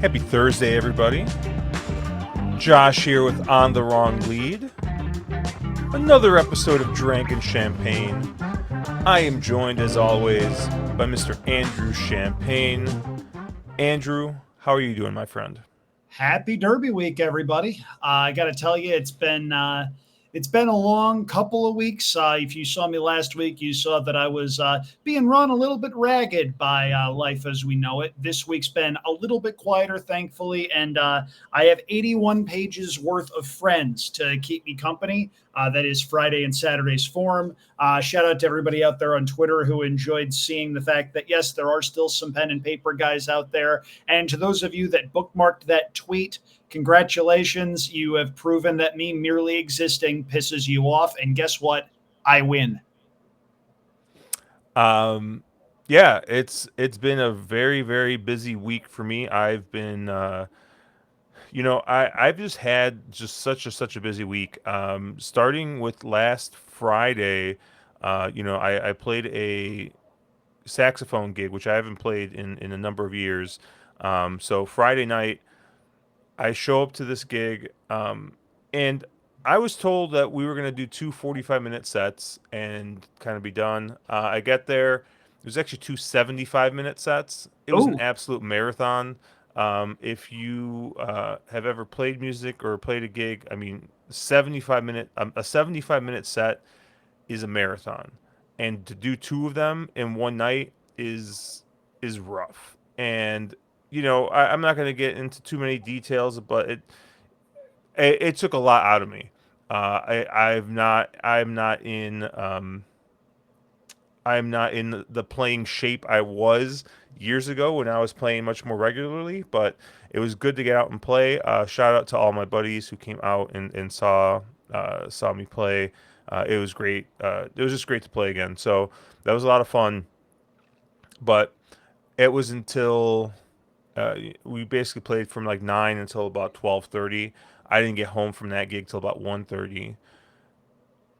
Happy Thursday, everybody. Josh here with On the Wrong Lead. Another episode of Drank and Champagne. I am joined, as always, by Mr. Andrew Champagne. Andrew, how are you doing, my friend? Happy Derby Week, everybody! I got to tell you, it's been a long couple of weeks. If you saw me last week, you saw that I was being run a little bit ragged by life as we know it. This week's been a little bit quieter, thankfully, and I have 81 pages worth of friends to keep me company. That is Friday and Saturday's form. Shout out to everybody out there on Twitter who enjoyed seeing the fact that, yes, there are still some pen and paper guys out there. And to those of you that bookmarked that tweet, congratulations. You have proven that me merely existing pisses you off. And guess what? I win. Um, yeah, it's been a very busy week for me. I've been I've just had just such a busy week. Starting with last Friday, I played a saxophone gig, which I haven't played in a number of years. So Friday night, I show up to this gig, and I was told that we were going to do two 45-minute sets and kind of be done. I get there. There's actually two 75-minute sets. It was an Oh, absolute marathon. If you have ever played music or played a gig, I mean, a 75-minute set is a marathon, and to do two of them in one night is rough. And I'm not going to get into too many details, but it took a lot out of me. I'm not in the playing shape I was years ago when I was playing much more regularly, but it was good to get out and play. Shout out to all my buddies who came out and saw me play. It was great. It was just great to play again. So that was a lot of fun. But it was until we basically played from like 9 until about 12:30. I didn't get home from that gig till about 1:30.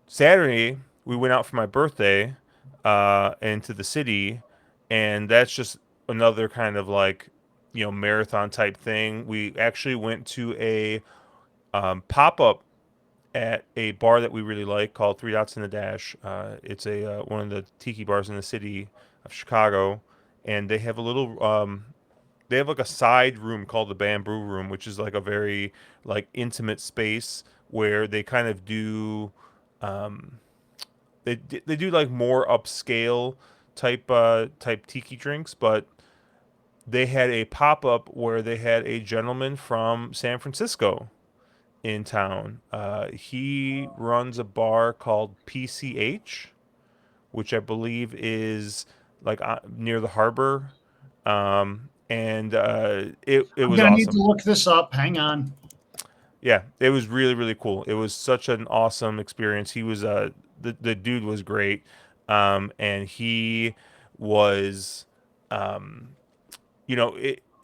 Saturday, we went out for my birthday into the city, and that's just another kind of like, marathon type thing. We actually went to a pop up at a bar that we really like called Three Dots in the Dash. It's a one of the tiki bars in the city of Chicago, and they have like a side room called the Bamboo Room, which is like a very like intimate space where they kind of do um, they do like more upscale type tiki drinks, but they had a pop up where they had a gentleman from San Francisco in town. He runs a bar called PCH, which I believe is like near the harbor. And it I'm was going to need to awesome. look this up. Hang on. Yeah, it was really cool. It was such an awesome experience. He was the dude was great, and he was um,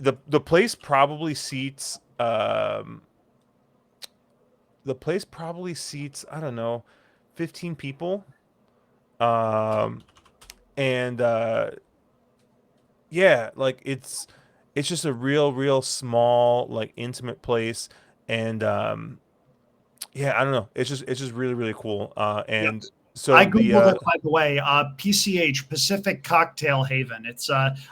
the place probably seats I don't know 15 people, um, and yeah, like it's just a real small like intimate place, and yeah, I don't know. It's just really cool. And Yes. I so the googled it, by the way. PCH, Pacific Cocktail Haven.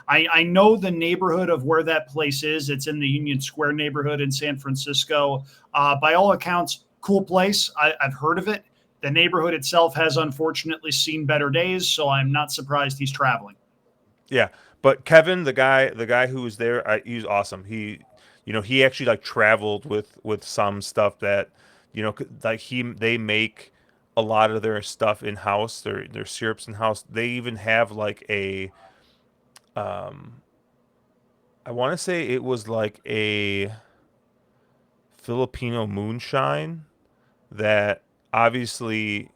I know the neighborhood of where that place is. It's in the Union Square neighborhood in San Francisco. By all accounts, cool place. I've heard of it. The neighborhood itself has unfortunately seen better days, so I'm not surprised he's traveling. Yeah, but Kevin, the guy who was there, he was awesome. He actually like traveled with some stuff that, like they make a lot of their stuff in house. Their syrups in house. They even have like um, I want to say it was like a Filipino moonshine that obviously,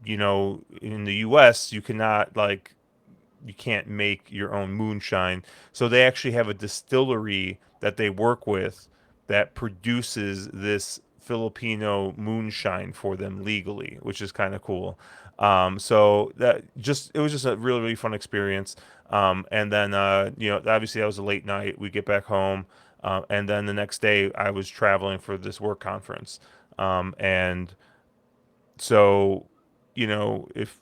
in the U.S. you can't make your own moonshine. So they actually have a distillery that they work with that produces this Filipino moonshine for them legally, which is kind of cool. So it was just a really fun experience. And then obviously that was a late night. We get back home. And then the next day I was traveling for this work conference. And so, if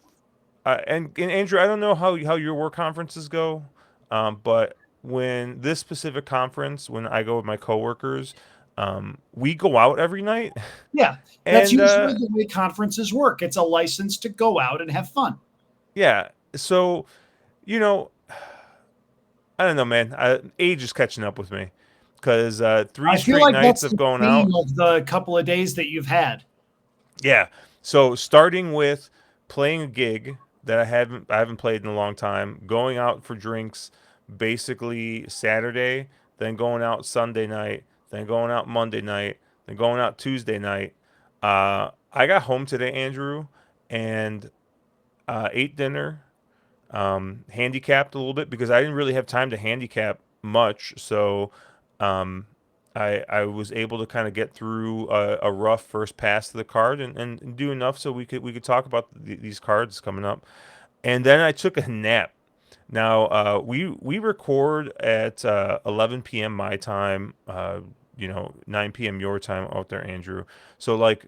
and Andrew, I don't know how your work conferences go, but when this specific conference, when I go with my coworkers, we go out every night, Yeah, that's and usually the way conferences work. It's a license to go out and have fun. yeah, so you know, I don't know, man. Age is catching up with me because three I feel straight like nights that's of the going theme out. of the couple of days that you've had. Yeah. So starting with playing a gig that I haven't played in a long time, going out for drinks basically Saturday, then going out Sunday night, then going out Monday night, then going out Tuesday night. I got home today, Andrew, and ate dinner, handicapped a little bit because I didn't really have time to handicap much. So um, I was able to kind of get through a rough first pass to the card and do enough so we could talk about these cards coming up. And then I took a nap. Now we record at 11 p.m. my time, 9 p.m. your time out there, Andrew. So like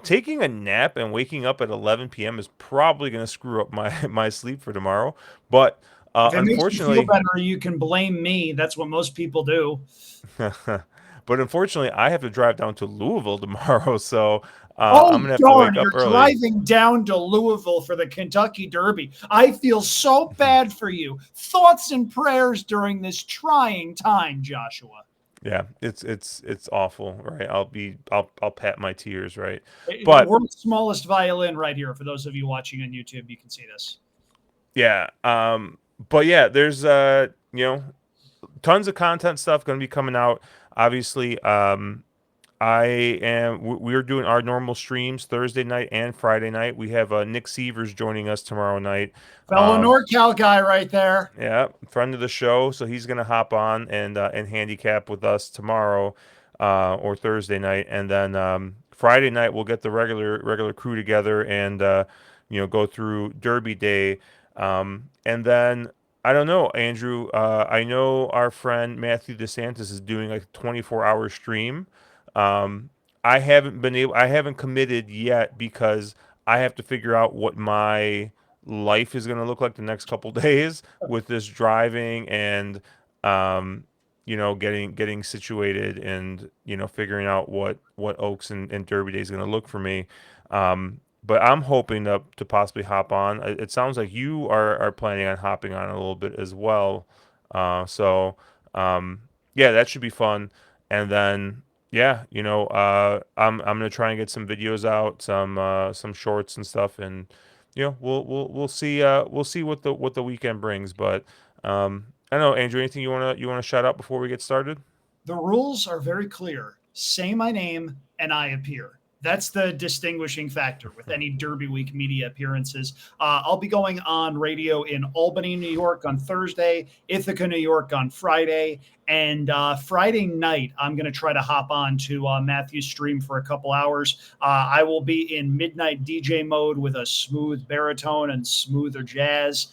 taking a nap and waking up at 11 p.m. is probably going to screw up my my sleep for tomorrow. But If it makes you feel unfortunately, better, you can blame me. That's what most people do. but unfortunately, I have to drive down to Louisville tomorrow, so I'm Oh, gonna have to darn, wake you're up early. driving down to Louisville for the Kentucky Derby. I feel so bad for you. Thoughts and prayers during this trying time, Joshua. Yeah, it's awful, right? I'll pat my tears, right? The But world's smallest violin right here. For those of you watching on YouTube, you can see this. yeah, but yeah, there's tons of content stuff going to be coming out. Obviously, I am. We're doing our normal streams Thursday night and Friday night. We have Nick Sievers joining us tomorrow night. Fellow NorCal guy right there. Yeah, friend of the show, so he's gonna hop on and handicap with us tomorrow, or Thursday night, and then Friday night we'll get the regular crew together and go through Derby Day, and then I don't know, Andrew. I know our friend Matthew DeSantis is doing like a 24-hour stream. Um, I haven't committed yet because I have to figure out what my life is going to look like the next couple days with this driving and um getting situated and figuring out what Oaks and Derby Day is going to look for me. But I'm hoping to possibly hop on. It sounds like you are planning on hopping on a little bit as well. So yeah, that should be fun. And then yeah, I'm gonna try and get some videos out, some shorts and stuff, and we'll see what the weekend brings. But I don't know, Andrew, anything you wanna shout out before we get started? The rules are very clear. Say my name and I appear. That's the distinguishing factor with any Derby Week media appearances. I'll be going on radio in Albany, New York on Thursday, Ithaca, New York on Friday, and Friday night, I'm going to try to hop on to Matthew's stream for a couple hours. I will be in midnight DJ mode with a smooth baritone and smoother jazz,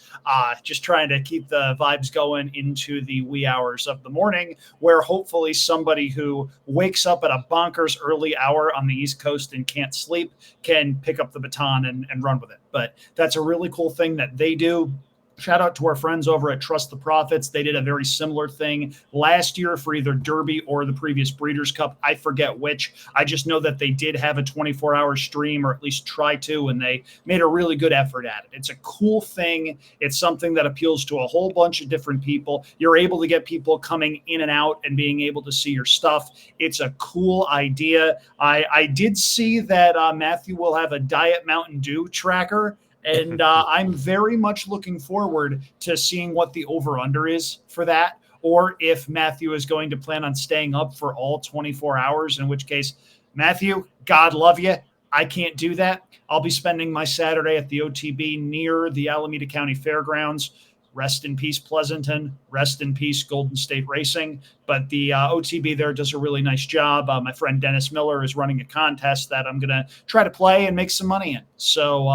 just trying to keep the vibes going into the wee hours of the morning, where hopefully somebody who wakes up at a bonkers early hour on the East Coast and can't sleep can pick up the baton and run with it. But that's a really cool thing that they do. Shout out to our friends over at Trust the Profits. They did a very similar thing last year for either Derby or the previous Breeders' Cup. I forget which. I just know that they did have a 24-hour stream, or at least try to, and they made a really good effort at it. It's a cool thing. It's something that appeals to a whole bunch of different people. You're able to get people coming in and out and being able to see your stuff. It's a cool idea. I did see that Matthew will have a Diet Mountain Dew tracker, and I'm very much looking forward to seeing what the over-under is for that, or if Matthew is going to plan on staying up for all 24 hours, in which case, Matthew, God love you. I can't do that. I'll be spending my Saturday at the OTB near the Alameda County Fairgrounds. Rest in peace, Pleasanton. Rest in peace, Golden State Racing. But the OTB there does a really nice job. My friend Dennis Miller is running a contest that I'm going to try to play and make some money in. So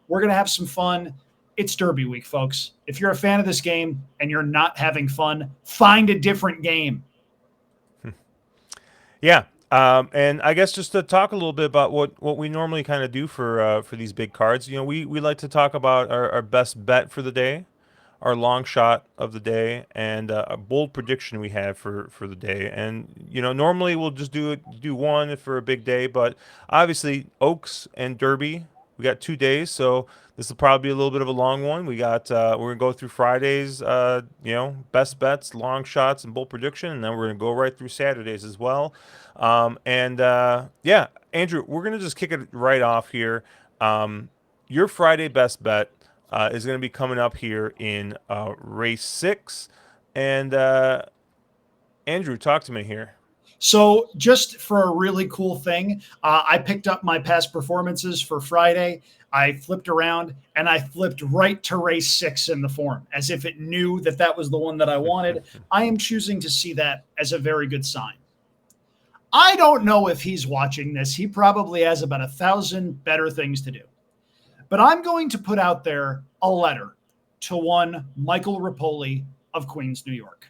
we're going to have some fun. It's Derby Week, folks. If you're a fan of this game and you're not having fun, find a different game. Yeah. And I guess just to talk a little bit about what we normally kind of do for these big cards, we like to talk about our best bet for the day, our long shot of the day, and a bold prediction we have for the day. And normally we'll just do one for a big day, but obviously Oaks and Derby, we got 2 days, so this will probably be a little bit of a long one. We're gonna go through Fridays, best bets, long shots, and bold prediction, and then we're gonna go right through Saturdays as well. And Yeah, Andrew, we're gonna just kick it right off here. Um, your Friday best bet is going to be coming up here in race 6. And Andrew, talk to me here. So, just for a really cool thing, I picked up my past performances for Friday. I flipped around and I flipped right to race 6 in the form as if it knew that that was the one that I wanted. I am choosing to see that as a very good sign. I don't know if he's watching this. He probably has about 1,000 better things to do. But I'm going to put out there a letter to one Michael Rapoli of Queens, New York.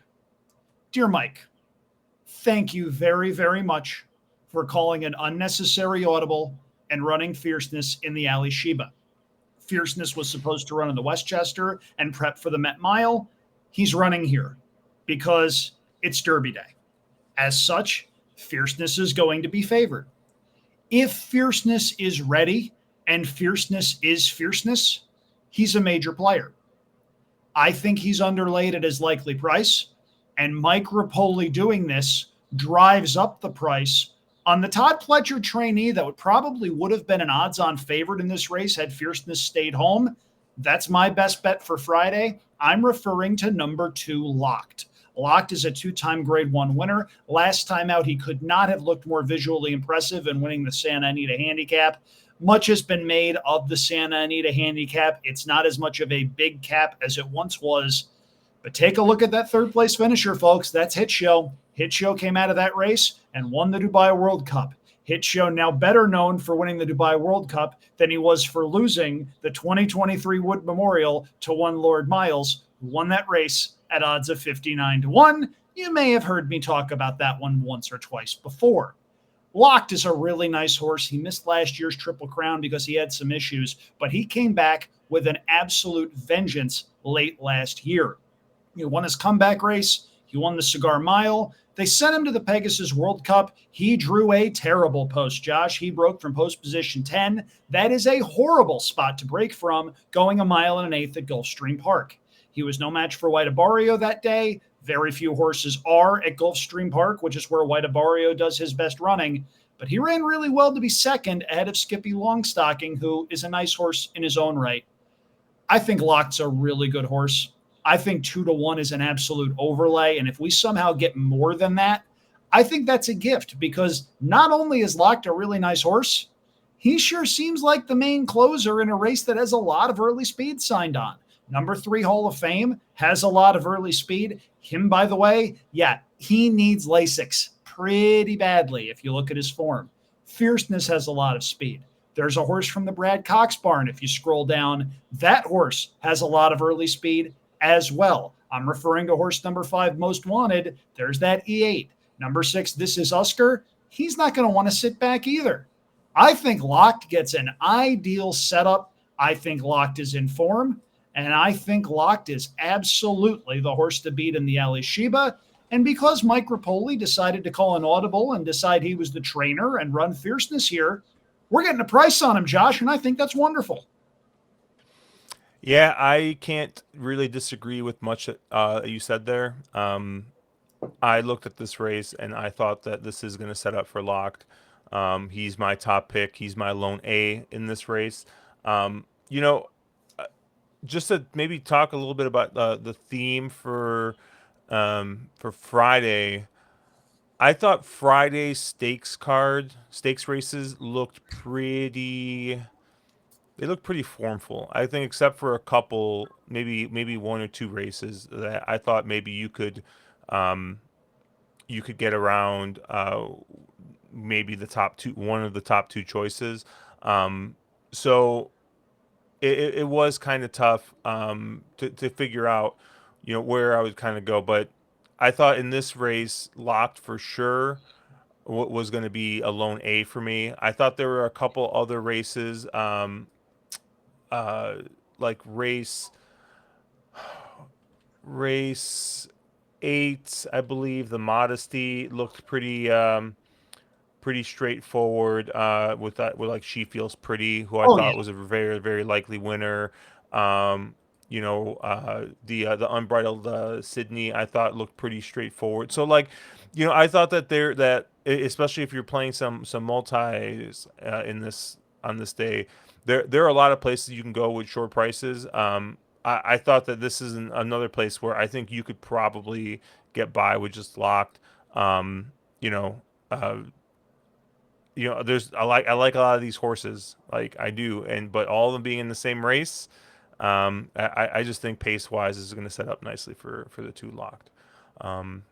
Dear Mike, thank you very, very much for calling an unnecessary audible and running Fierceness in the Alley Sheba. Fierceness was supposed to run in the Westchester and prep for the Met Mile. He's running here because it's Derby Day. As such, Fierceness is going to be favored. If Fierceness is ready and Fierceness is Fierceness, he's a major player. I think he's underlaid at his likely price, and Mike Rapoli doing this drives up the price on the Todd Pletcher trainee that would have been an odds-on favorite in this race had Fierceness stayed home. That's my best bet for Friday. I'm referring to number 2, Locked. Locked is a 2-time Grade 1 winner. Last time out, he could not have looked more visually impressive in winning the Santa Anita Handicap. Much has been made of the Santa Anita Handicap. It's not as much of a big cap as it once was. But take a look at that third place finisher, folks. That's Hit Show. Hit Show came out of that race and won the Dubai World Cup. Hit Show now better known for winning the Dubai World Cup than he was for losing the 2023 Wood Memorial to one Lord Miles, who won that race at odds of 59-1. You may have heard me talk about that one once or twice before. Locked is a really nice horse. He missed last year's Triple Crown because he had some issues, but he came back with an absolute vengeance late last year. He won his comeback race. He won the Cigar Mile. They sent him to the Pegasus World Cup. He drew a terrible post, Josh. He broke from post position 10. That is a horrible spot to break from, going 1.125 at Gulfstream Park. He was no match for White Abario that day. Very few horses are at Gulfstream Park, which is where White Abario does his best running. But he ran really well to be second ahead of Skippy Longstocking, who is a nice horse in his own right. I think Locked's a really good horse. I think 2-1 is an absolute overlay. And if we somehow get more than that, I think that's a gift because not only is Locked a really nice horse, he sure seems like the main closer in a race that has a lot of early speed signed on. Number 3 Hall of Fame has a lot of early speed. Him, by the way, yeah, he needs Lasix pretty badly if you look at his form. Fierceness has a lot of speed. There's a horse from the Brad Cox barn. If you scroll down, that horse has a lot of early speed as well. I'm referring to horse number 5, Most Wanted. There's that E8. Number 6, This Is Usker. He's not going to want to sit back either. I think Locked gets an ideal setup. I think Locked is in form. And I think Locked is absolutely the horse to beat in the Alley Sheba. And because Mike Rapoli decided to call an audible and decide he was the trainer and run Fierceness here, we're getting a price on him, Josh, and I think that's wonderful. Yeah, I can't really disagree with much you said there. I looked at this race and I thought that this is going to set up for Locked. He's my top pick. He's my lone A in this race. Um, you know, just to maybe talk a little bit about the theme for Friday. I thought Friday's stakes races looked pretty. They look pretty formful. I think, except for a couple, maybe one or two races that I thought maybe um, you could get around. Maybe the top two, one of the top two choices. So it was kind of tough to figure out, where I would kind of go. But I thought in this race, Locked for sure. was going to be a lone A for me. I thought there were a couple other races, uh, like race 8, I believe. The Modesty looked pretty straightforward with that, with like She Feels Pretty, who I Oh yeah, thought was a very very likely winner. Um, the Unbridled Sydney I thought looked pretty straightforward. So like, I thought that especially if you're playing some multis in this on this day, there are a lot of places you can go with short prices. I thought that this is another place where I think you could probably get by with just locked. Um, you know, uh, there's I like a lot of these horses, like I do, and but all of them being in the same race, I just think pace wise is going to set up nicely for the two locked. Um,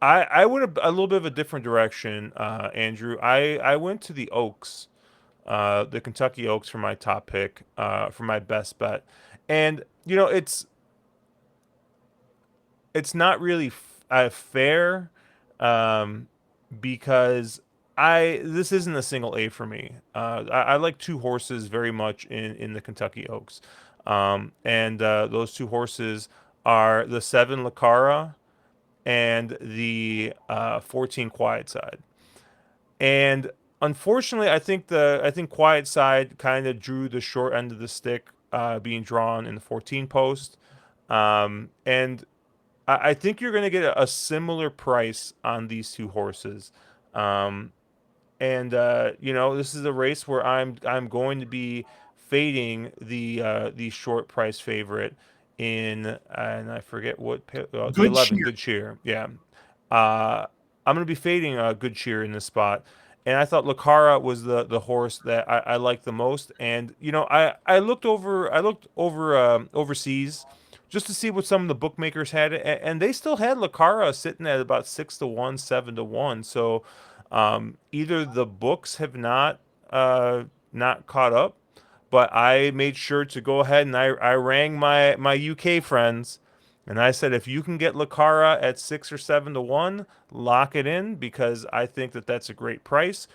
I went a little bit of a different direction, Andrew. I went to the Oaks, the Kentucky Oaks for my top pick, for my best bet, and it's not really fair, um, because this isn't a single A for me. I like two horses very much in the Kentucky Oaks, and those two horses are the 7 Lacara and the 14 Quiet Side. And unfortunately, I think Quiet Side kind of drew the short end of the stick, being drawn in the 14 post. And I think you're going to get a similar price on these two horses. Um, and this is a race where I'm going to be fading the short price favorite and I forget the good 11 cheer. Good Cheer. Yeah. I'm going to be fading Good Cheer in this spot. And I thought Lucara was the horse that I liked the most. And I looked over overseas just to see what some of the bookmakers had, and they still had Lucara sitting at about 6-1, 7-1. So either the books have not caught up, but I made sure to go ahead and I rang my UK friends, and I said, if you can get Lucara at 6 or 7-1, lock it in, because I think that that's a great price.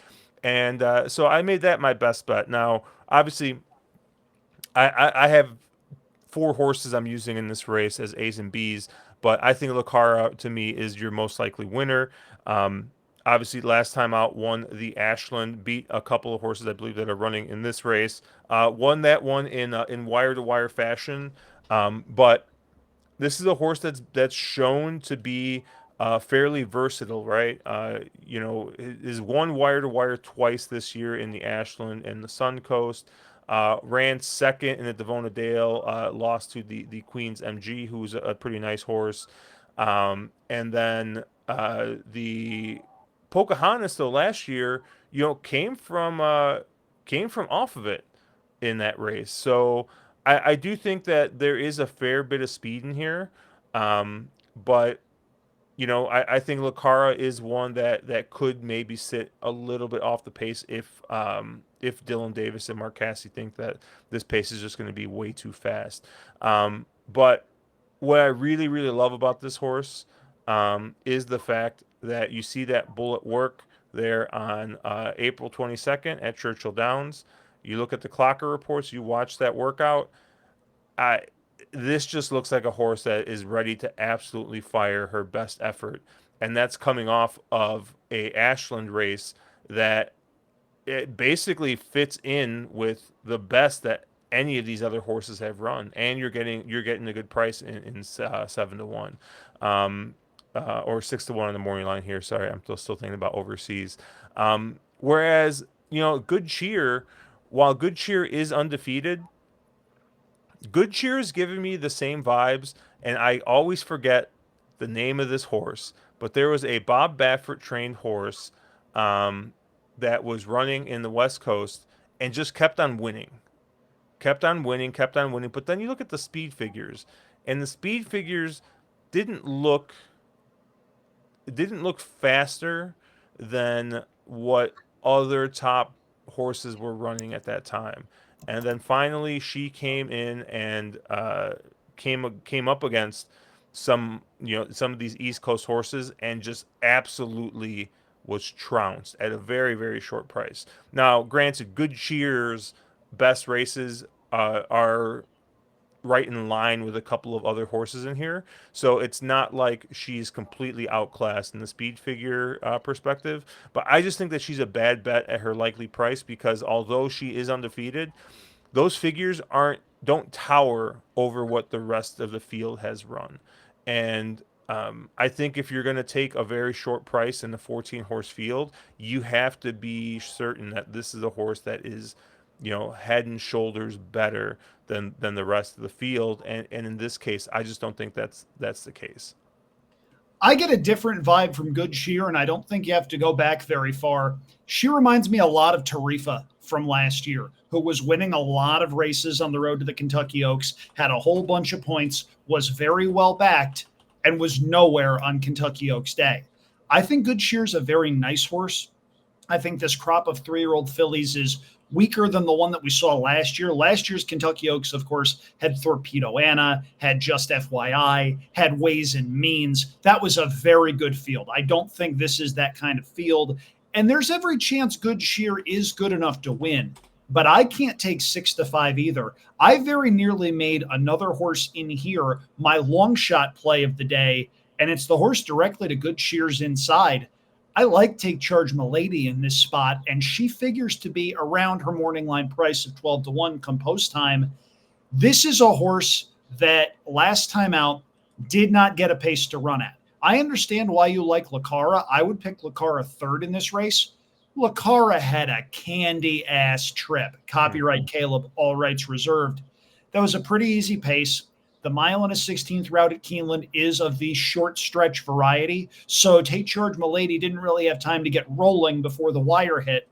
And so I made that my best bet. Now, obviously, I have four horses I'm using in this race as A's and B's, but I think Lucara to me is your most likely winner. Um, Obviously, last time out won the Ashland, beat a couple of horses I believe that are running in this race. Won that one in wire to wire fashion, but this is a horse that's shown to be fairly versatile, right? Is won wire to wire twice this year in the Ashland and the Suncoast. Ran second in the Devona Dale, lost to the Queen's MG, who's a pretty nice horse. And then the Pocahontas, though, last year, came from off of it in that race. So I do think that there is a fair bit of speed in here. But I think Lucara is one that could maybe sit a little bit off the pace if Dylan Davis and Mark Casse think that this pace is just going to be way too fast. But what I really really love about this horse, is the fact that you see that bullet work there on April 22nd at Churchill Downs. You look at the clocker reports, you watch that workout. I This just looks like a horse that is ready to absolutely fire her best effort, and that's coming off of a Ashland race that it basically fits in with the best that any of these other horses have run, and you're getting a good price in 7-1, or 6-1 on the morning line here. Sorry, I'm still thinking about overseas. Whereas Good Cheer, while Good Cheer is undefeated, Good Cheer is giving me the same vibes, and I always forget the name of this horse. But there was a Bob Baffert trained horse, um, that was running in the West Coast and just kept on winning, kept on winning, kept on winning. But then you look at the speed figures, and the speed figures didn't look didn't look faster than what other top horses were running at that time. And then finally, she came in and came up against some of these East Coast horses and just absolutely was trounced at a very, very short price. Now, granted, Good Cheer's best races are right in line with a couple of other horses in here. So it's not like she's completely outclassed in the speed figure perspective. But I just think that she's a bad bet at her likely price because although she is undefeated, those figures aren't don't tower over what the rest of the field has run. And I think if you're going to take a very short price in the 14 horse field, you have to be certain that this is a horse that is, head and shoulders better than the rest of the field. And in this case, I just don't think that's the case. I get a different vibe from Good Shear, and I don't think you have to go back very far. She reminds me a lot of Tarifa from last year, who was winning a lot of races on the road to the Kentucky Oaks, had a whole bunch of points, was very well backed, and was nowhere on Kentucky Oaks Day. I think Good Shear's a very nice horse. I think this crop of 3-year-old fillies is weaker than the one that we saw last year. Last year's Kentucky Oaks, of course, had Torpedo Anna, had Just FYI, had Ways and Means. That was a very good field. I don't think this is that kind of field. And there's every chance Good Shear is good enough to win. But I can't take 6-5 either. I very nearly made another horse in here my long shot play of the day, and it's the horse directly to Good Shear's inside. I like Take Charge Milady in this spot, and she figures to be around her morning line price of 12-1 come post time. This is a horse that last time out did not get a pace to run at. I understand why you like Lucara. I would pick Lucara third in this race. Lucara had a candy ass trip. Copyright Caleb, all rights reserved. That was a pretty easy pace. The mile and a 16th route at Keeneland is of the short stretch variety. So Take Charge Milady didn't really have time to get rolling before the wire hit.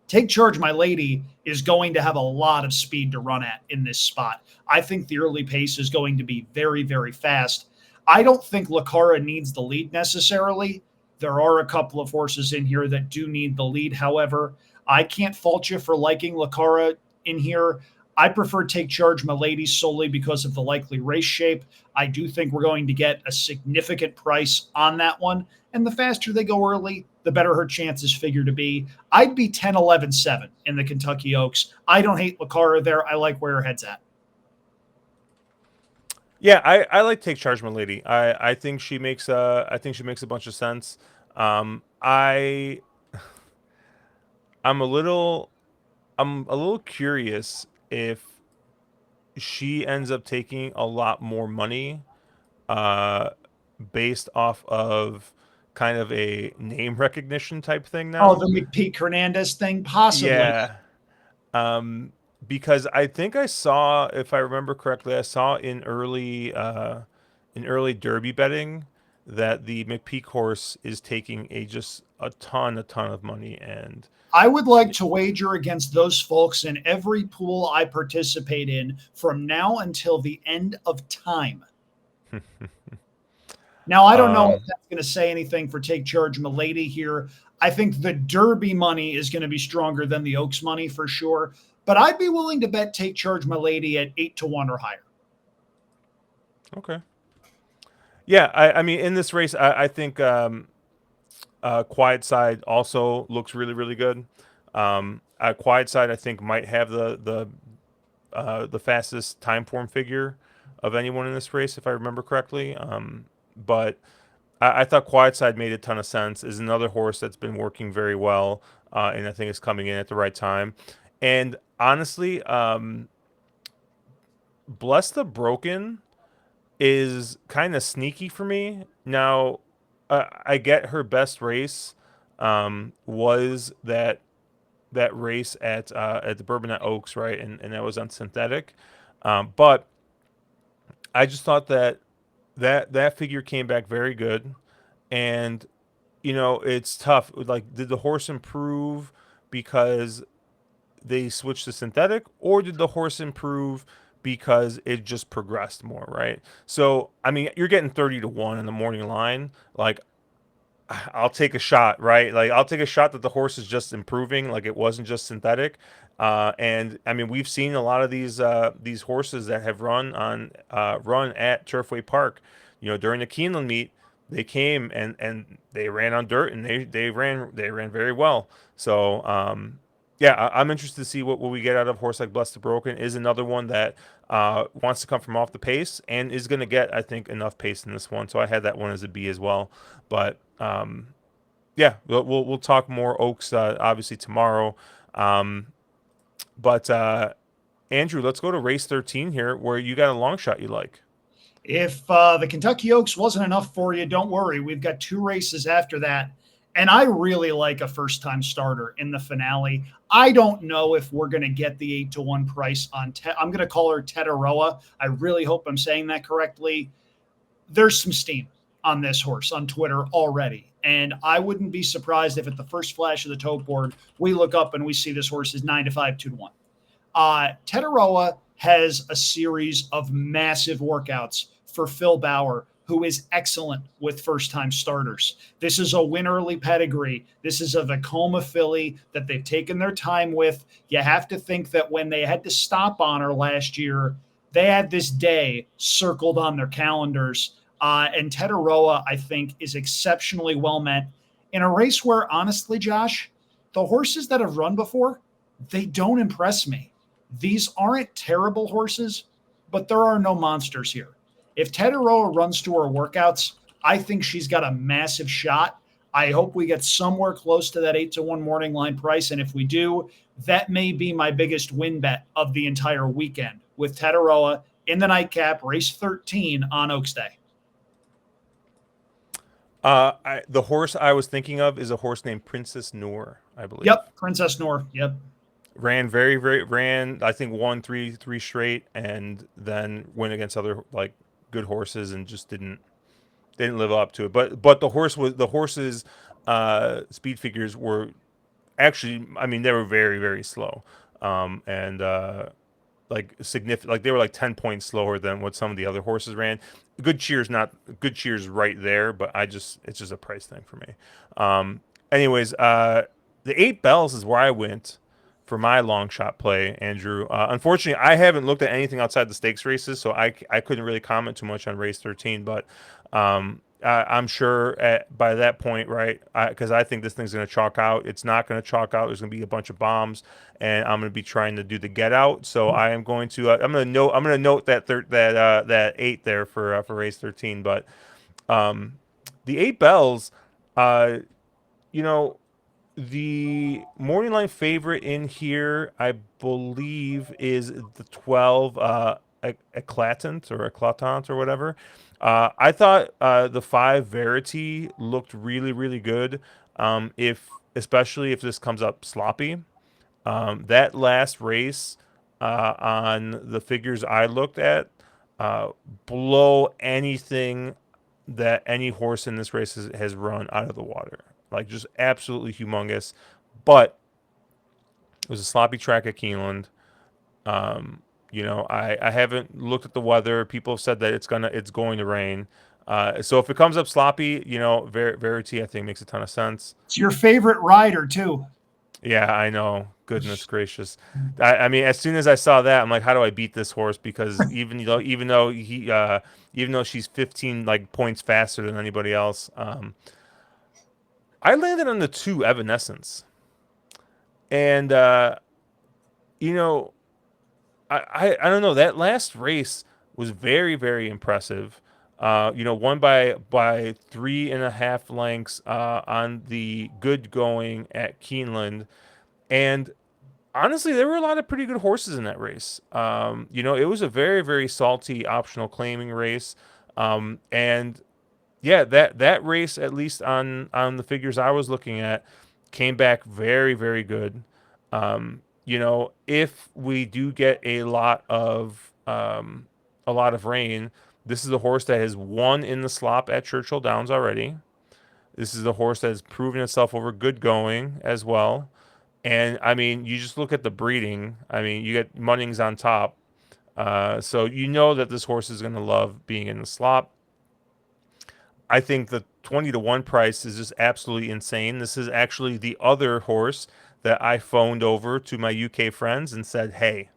Take Charge My Lady is going to have a lot of speed to run at in this spot. I think the early pace is going to be very, very fast. I don't think Lucara needs the lead necessarily. There are a couple of horses in here that do need the lead, however. I can't fault you for liking Lucara in here. I prefer Take Charge Milady solely because of the likely race shape. I do think we're going to get a significant price on that one. And the faster they go early, the better her chances figure to be. I'd be 10-11-7 in the Kentucky Oaks. I don't hate Lucara there. I like where her head's at. Yeah, I like Take Charge Milady. I think she makes a bunch of sense. I I'm a little I'm a little curious if she ends up taking a lot more money uh, based off of kind of a name recognition type thing Oh, now. the McPeak Hernandez thing? Possibly. Yeah. Um, because I think I saw, if I remember correctly, I saw in early Derby betting that the McPeak horse is taking just a ton of money, and I would like to wager against those folks in every pool I participate in from now until the end of time. Now, I don't know if um, that's going to say anything for Take Charge Milady here. I think the Derby money is going to be stronger than the Oaks money for sure, but I'd be willing to bet Take Charge Milady at 8-1 or higher. okay. Yeah, I mean, in this race, I think Quiet Side also looks really, really good. Quiet Side, I think, might have the fastest time form figure of anyone in this race, if I remember correctly. But I thought Quiet Side made a ton of sense. Is another horse that's been working very well, and I think is coming in at the right time. And honestly, Bless the Broken is kind of sneaky for me. Now, I get her best race was that race at the Bourbonnais Oaks, right? And that was on synthetic. But I just thought that figure came back very good, and it's tough. Like, did the horse improve because they switched to synthetic, or did the horse improve because it just progressed more, right? So, I mean, you're getting 30-1 in the morning line. Like, I'll take a shot, right? Like, I'll take a shot that the horse is just improving, like it wasn't just synthetic. And I mean, we've seen a lot of these horses that have run at Turfway Park, during the Keeneland meet. they came and they ran on dirt, and they ran very well. So yeah, I'm interested to see what we get out of horse like Blessed the Broken. Is another one that wants to come from off the pace and is going to get, I think, enough pace in this one. So I had that one as a B as well. But yeah, we'll talk more Oaks obviously tomorrow. Um, but Andrew, let's go to race 13 here, where you got a long shot you like. If the Kentucky Oaks wasn't enough for you, don't worry. We've got two races after that. And I really like a first time starter in the finale. I don't know if we're going to get the 8-1 price on. I'm going to call her Tetaroa. I really hope I'm saying that correctly. There's some steam on this horse on Twitter already. And I wouldn't be surprised if at the first flash of the tote board, we look up and we see this horse is 9-5, 2-1. Tetaroa has a series of massive workouts for Phil Bauer, who is excellent with first time starters. This is a win early pedigree. This is a Vekoma filly that they've taken their time with. You have to think that when they had to stop on her last year, they had this day circled on their calendars. And Tetaroa, I think, is exceptionally well met in a race where, honestly, Josh, the horses that have run before, they don't impress me. These aren't terrible horses, but there are no monsters here. If Tetaroa runs to her workouts, I think she's got a massive shot. I hope we get somewhere close to that 8-1 morning line price. And if we do, that may be my biggest win bet of the entire weekend with Tetaroa in the nightcap, race 13 on Oaks Day. The horse I was thinking of is a horse named Princess Noor, I believe. Yep, Princess Noor. Yep. Ran ran, I think, won three straight, and then went against other like good horses and just didn't live up to it. But the horse's speed figures were actually, I mean, they were very slow, and like significant, like they were like 10 points slower than what some of the other horses ran. Good cheers right there, but it's just a price thing for me. Anyways, the 8 bells is where I went for my long shot play, Andrew. Unfortunately, I haven't looked at anything outside the stakes races, so I couldn't really comment too much on race 13. But I'm sure by that point, right? Because I think this thing's going to chalk out. It's not going to chalk out. There's going to be a bunch of bombs, and I'm going to be trying to do the get out. So I am going to. I'm going to note that 8 there for race 13. But the 8 bells, uh, you know, the morning line favorite in here, I believe, is the 12 eclatant or whatever. I thought the 5 Verity looked really good. If especially if this comes up sloppy, that last race on the figures I looked at, uh, blow anything that any horse in this race has run out of the water. Like just absolutely humongous. But it was a sloppy track at Keeneland. I haven't looked at the weather. People have said that it's going to rain. So if it comes up sloppy, Verity I think makes a ton of sense. It's your favorite rider, too. Yeah, I know. Goodness gracious. I mean, as soon as I saw that, I'm like, how do I beat this horse? Because even though she's 15 like points faster than anybody else, I landed on the 2 Evanescence, and you know, I don't know. That last race was very impressive. Won by 3.5 lengths on the good going at Keeneland, and honestly, there were a lot of pretty good horses in that race. It was a very salty optional claiming race, and yeah, that race, at least on the figures I was looking at, came back very good. If we do get a lot of rain, this is a horse that has won in the slop at Churchill Downs already. This is a horse that has proven itself over good going as well. And I mean, you just look at the breeding. I mean, you get Munnings on top, so you know that this horse is going to love being in the slop. I think the 20-1 price is just absolutely insane. This is actually the other horse that I phoned over to my UK friends and said, "Hey,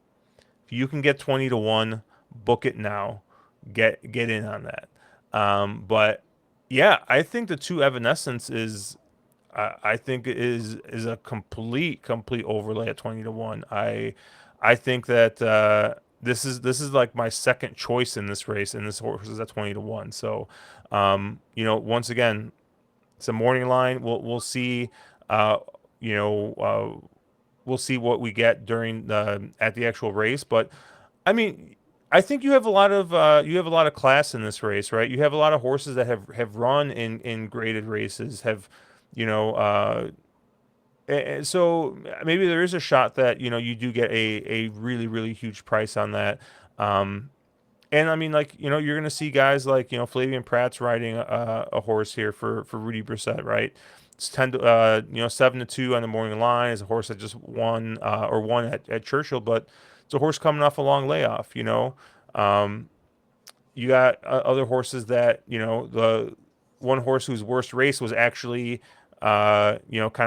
if you can get 20-1, book it now. Get in on that." But Yeah, I think the two Evanescence is I think is a complete overlay at 20 to 1. I think that this is like my second choice in this race, and this horse is at 20 to 1. So, once again, it's a morning line. We'll see. Uh, you know, we'll see what we get during the at the actual race. But I mean, I think you have a lot of class in this race, right? You have a lot of horses that have run in graded races, have you know. So maybe there is a shot that you do get a really huge price on that. Um, and I mean, like you're gonna see guys like Flavian Pratt's riding a horse here for Rudy Brissett, right? It's 7 to 2 on the morning line. Is a horse that just won at Churchill, but it's a horse coming off a long layoff. Um, you got other horses that the one horse whose worst race was actually kind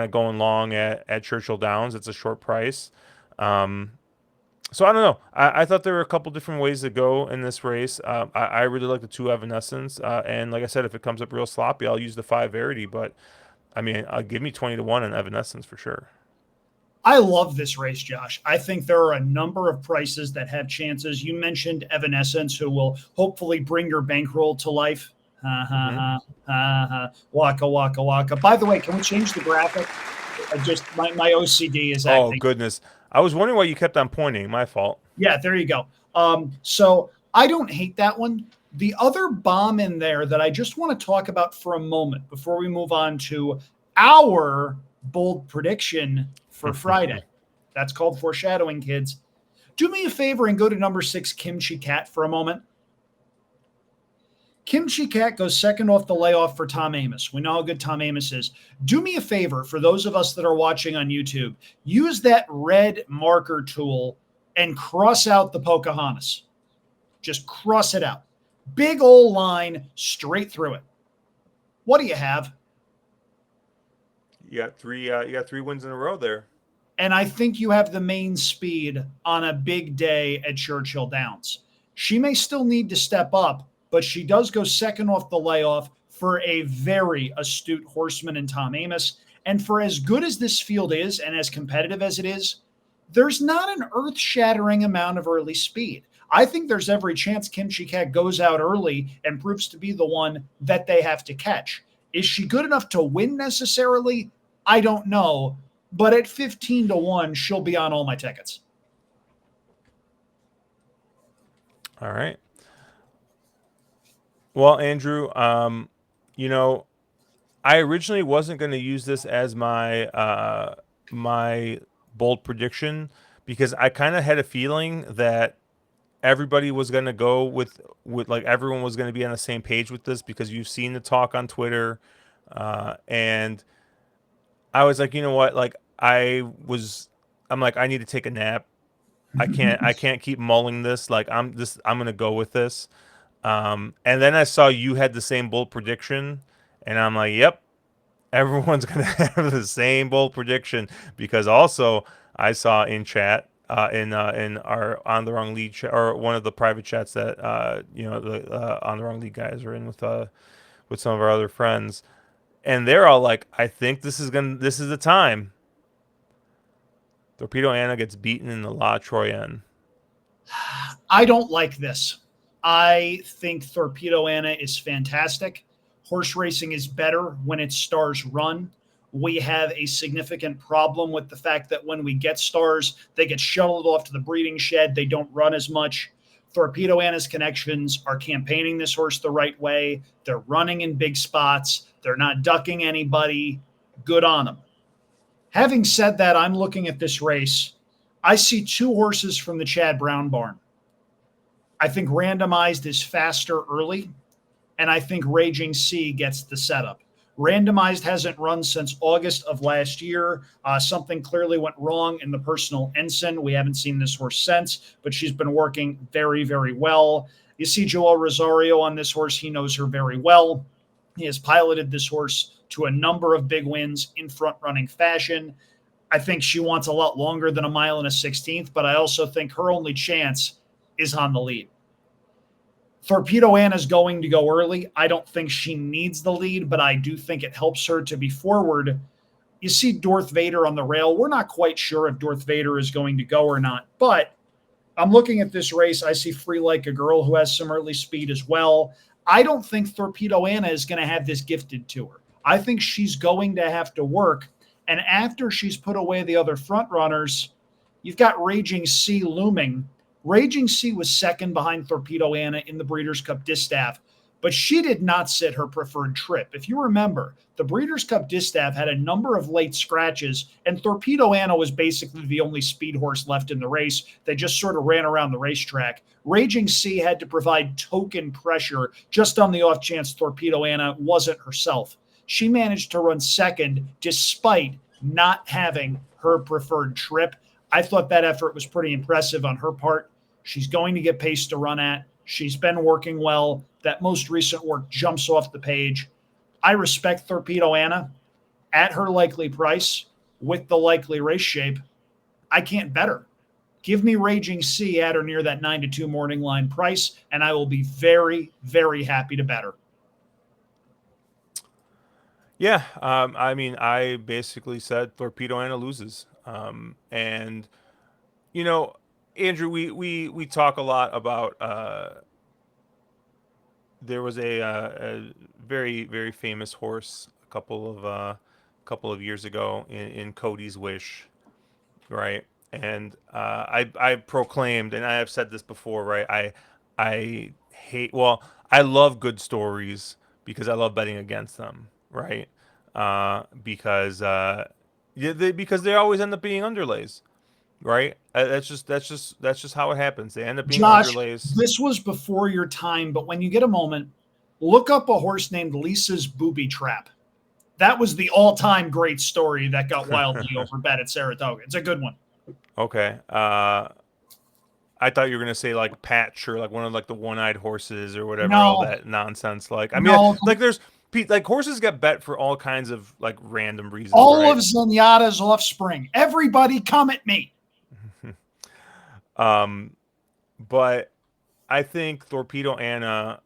of going long at Churchill Downs. It's a short price. Um, so I don't know. I thought there were a couple different ways to go in this race. I really like the two Evanescence, and like I said, if it comes up real sloppy, I'll use the five Verity. But I mean, give me 20 to 1 on Evanescence for sure. I love this race, Josh. I think there are a number of prices that have chances. You mentioned Evanescence, who will hopefully bring your bankroll to life. Ha ha Hmm. ha ha ha. Waka waka waka. By the way, can we change the graphic? I just my OCD is Oh acting. goodness, I was wondering why you kept on pointing. My fault. Yeah, there you go. So I don't hate that one. The other bomb in there that I just want to talk about for a moment before we move on to our bold prediction for Friday. That's called foreshadowing, kids. Do me a favor and go to number 6, Kimchi Cat, for a moment. Kimchi Cat goes second off the layoff for Tom Amos. We know how good Tom Amos is. Do me a favor, for those of us that are watching on YouTube, use that red marker tool and cross out the Pocahontas. Just cross it out. Big old line straight through it. What do you have? You got three. You got three wins in a row there. And I think you have the main speed on a big day at Churchill Downs. She may still need to step up, but she does go second off the layoff for a very astute horseman in Tom Amos. And for as good as this field is and as competitive as it is, there's not an earth shattering amount of early speed. I think there's every chance Kimchi Cat goes out early and proves to be the one that they have to catch. Is she good enough to win necessarily? I don't know. But at 15 to 1, she'll be on all my tickets. All right. Well, Andrew, you know, I originally wasn't going to use this as my bold prediction because I kind of had a feeling that everybody was going to go with like everyone was going to be on the same page with this because you've seen the talk on Twitter, and I was like, you know what, like I'm like I need to take a nap. I can't keep mulling this. Like I'm gonna go with this. And then I saw you had the same bold prediction, and I'm like, yep, everyone's gonna have the same bold prediction because also I saw in chat in our on the wrong lead chat or one of the private chats that the on the wrong lead guys are in with some of our other friends, and they're all like, I think this is the time. Torpedo Anna gets beaten in the La Troyenne. I don't like this. I think Torpedo Anna is fantastic. Horse racing is better when its stars run. We have a significant problem with the fact that when we get stars, they get shuttled off to the breeding shed. They don't run as much. Torpedo Anna's connections are campaigning this horse the right way. They're running in big spots. They're not ducking anybody. Good on them. Having said that, I'm looking at this race. I see two horses from the Chad Brown barn. I think Randomized is faster early, and I think Raging Sea gets the setup. Randomized hasn't run since August of last year. Something clearly went wrong in the personal ensign. We haven't seen this horse since, but she's been working very, very well. You see Joel Rosario on this horse. He knows her very well. He has piloted this horse to a number of big wins in front running fashion. I think she wants a lot longer than a mile and a 16th, but I also think her only chance is on the lead. Torpedo Anna's going to go early. I don't think she needs the lead, but I do think it helps her to be forward. You see Darth Vader on the rail. We're not quite sure if Darth Vader is going to go or not, but I'm looking at this race. I see Free Like a Girl, who has some early speed as well. I don't think Torpedo Anna is going to have this gifted to her. I think she's going to have to work. And after she's put away the other front runners, you've got Raging Sea looming. Raging Sea was second behind Torpedo Anna in the Breeders' Cup Distaff, but she did not sit her preferred trip. If you remember, the Breeders' Cup Distaff had a number of late scratches, and Torpedo Anna was basically the only speed horse left in the race. They just sort of ran around the racetrack. Raging Sea had to provide token pressure just on the off chance Torpedo Anna wasn't herself. She managed to run second despite not having her preferred trip. I thought that effort was pretty impressive on her part. She's going to get pace to run at. She's been working well. That most recent work jumps off the page. I respect Torpedo Anna at her likely price with the likely race shape. I can't bet her. Give me Raging Sea at or near that 9-2 morning line price, and I will be very, very happy to bet her. Yeah, I mean, I basically said Torpedo Anna loses, and you know, Andrew, we talk a lot about. There was a very very famous horse couple of years ago in Cody's Wish, right? And I proclaimed, and I have said this before, right? I hate. Well, I love good stories because I love betting against them, right? Because yeah, because they always end up being underlays, right? That's just how it happens. They end up being Josh, underlays. this was before your time, but when you get a moment, look up a horse named Lisa's Booby Trap. That was the all-time great story that got wildly overbet at Saratoga. It's a good one. Okay. I thought you were gonna say like Patch or like one of like the one-eyed horses or whatever, all No, that nonsense. Like, I mean, no, like there's like horses get bet for all kinds of like random reasons, all of right? Zenyatta's offspring. Everybody come at me. um, but I think Torpedo Anna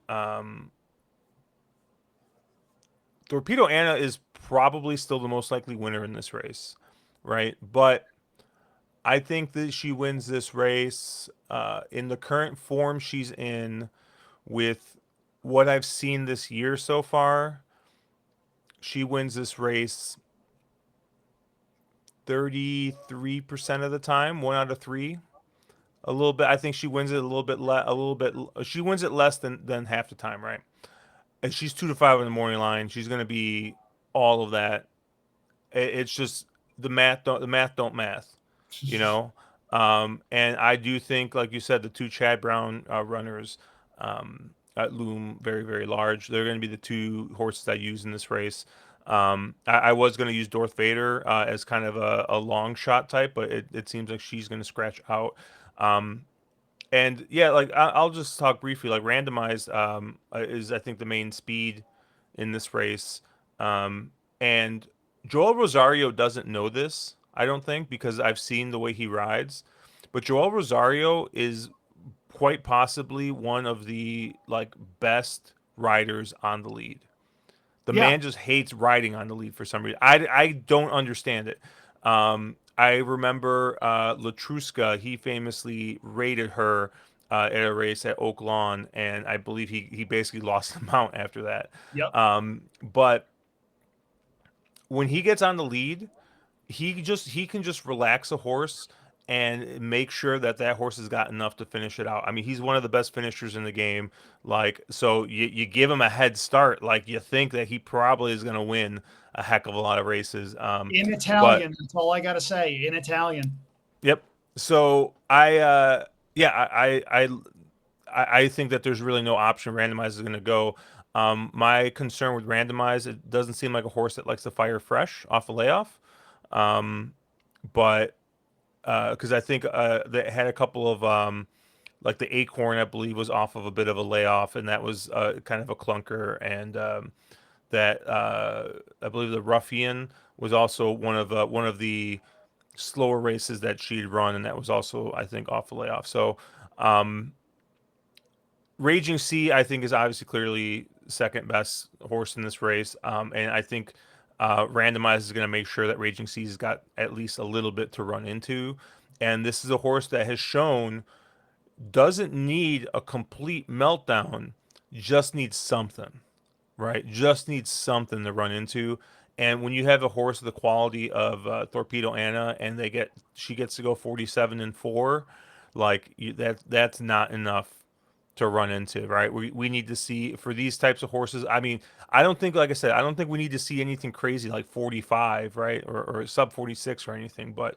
is probably still the most likely winner in this race, right? But I think that she wins this race in the current form she's in with what I've seen this year so far. She wins this race 33% of the time, one out of three. A little bit. I think she wins it a little bit. A little bit. She wins it less than half the time, right? And she's 2 to 5 in the morning line. She's going to be all of that. It's just the math don't math, you know. And I do think, like you said, the two Chad Brown runners loom very very large. They're going to be the two horses I use in this race. I was going to use Darth Vader as kind of a long shot type, but it seems like she's going to scratch out. Um, and yeah, like I'll just talk briefly. Like randomized is I think the main speed in this race, and Joel Rosario doesn't know this. I don't think because I've seen the way he rides, but Joel Rosario is quite possibly one of the like best riders on the lead. The Yeah. man just hates riding on the lead for some reason. I don't understand it. I remember Latruska. He famously rated her at a race at Oak Lawn, and I believe he basically lost the mount after that. Yep. But when he gets on the lead, he can just relax a horse and make sure that that horse has got enough to finish it out. I mean, he's one of the best finishers in the game. Like, so you give him a head start. Like, you think that he probably is going to win a heck of a lot of races. In But Italian. That's all I got to say. In Italian. yep. So yeah, I think that there's really no option randomize is going to go. My concern with randomize, it doesn't seem like a horse that likes to fire fresh off a layoff. Um, but because I think they had a couple of like the Acorn, I believe, was off of a bit of a layoff, and that was kind of a clunker. And that I believe the Ruffian was also one of the slower races that she'd run, and that was also I think off a layoff. So um, Raging Sea, I think, is obviously clearly second best horse in this race, and I think Randomize is going to make sure that Raging Sea's got at least a little bit to run into, and this is a horse that has shown doesn't need a complete meltdown, just needs something, right? Just needs something to run into. And when you have a horse of the quality of Torpedo Anna, and she gets to go 47-4, like that's not enough to run into, right? We need to see for these types of horses. I mean, I don't think, like I said, I don't think we need to see anything crazy like 45, right, or sub 46 or anything. But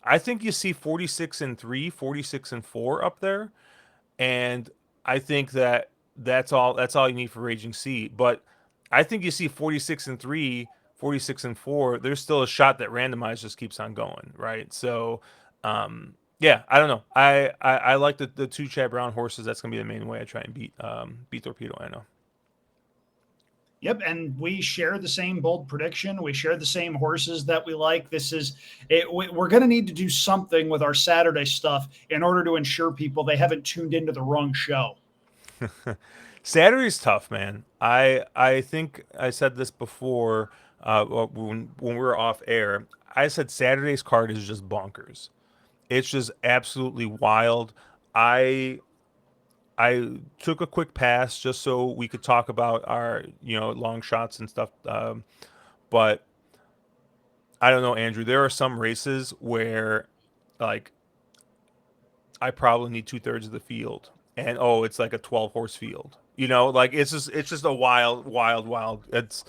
I think you see 46-3, 46-4 up there, and I think that's all you need for Raging Sea. But I think you see 46-3, 46-4. There's still a shot that randomized just keeps on going, right? So, yeah, I don't know. I like the two Chad Brown horses. That's gonna be the main way I try and beat Torpedo. I know. Yep, and we share the same bold prediction. We share the same horses that we like. This is it. We're going to need to do something with our Saturday stuff in order to ensure people they haven't tuned into the wrong show. Saturday's tough, man. I think I said this before when we were off air. I said Saturday's card is just bonkers. It's just absolutely wild. I I took a quick pass just so we could talk about our long shots and stuff. But I don't know, Andrew. There are some races where like I probably need 2/3 of the field, and oh, it's like a 12 horse field. Like it's just a wild, wild, wild. It's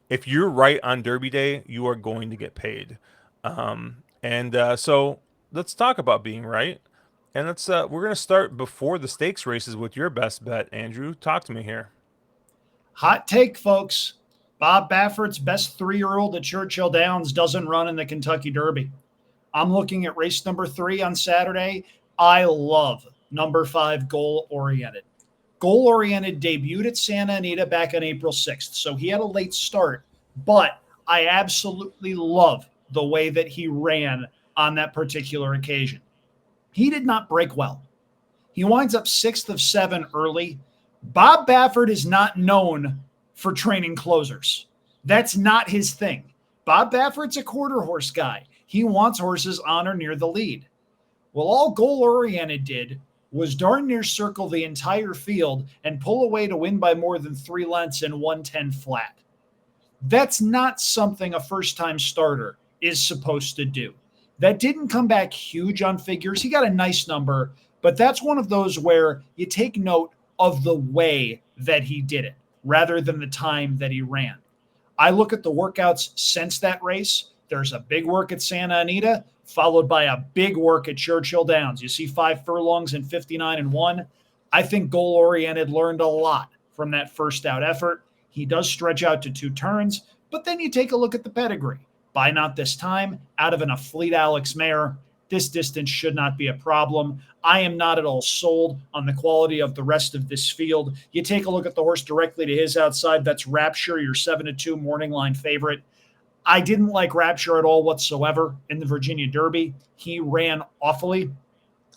if you're right on Derby Day, you are going to get paid. And so let's talk about being right. And we're gonna start before the stakes races with your best bet, Andrew. Talk to me here. Hot take, folks. Bob Baffert's best 3-year-old at Churchill Downs doesn't run in the Kentucky Derby. I'm looking at race number 3 on Saturday. I love number 5, Goal Oriented. Goal Oriented debuted at Santa Anita back on April 6th, so he had a late start, but I absolutely love the way that he ran on that particular occasion. He did not break well. He winds up 6th of 7 early. Bob Baffert is not known for training closers. That's not his thing. Bob Baffert's a quarter horse guy. He wants horses on or near the lead. Well, all Goal Oriented did was darn near circle the entire field and pull away to win by more than 3 lengths in 110 flat. That's not something a first-time starter is supposed to do. That didn't come back huge on figures. He got a nice number, but that's one of those where you take note of the way that he did it rather than the time that he ran. I look at the workouts since that race. There's a big work at Santa Anita, followed by a big work at Churchill Downs. You see 5 furlongs and 59-1. I think Goal Oriented learned a lot from that first out effort. He does stretch out to 2 turns, but then you take a look at the pedigree. By Not This Time, out of a Fleet Alex mare, this distance should not be a problem. I am not at all sold on the quality of the rest of this field. You take a look at the horse directly to his outside, that's Rapture, your 7-2 morning line favorite. I didn't like Rapture at all whatsoever in the Virginia Derby. He ran awfully.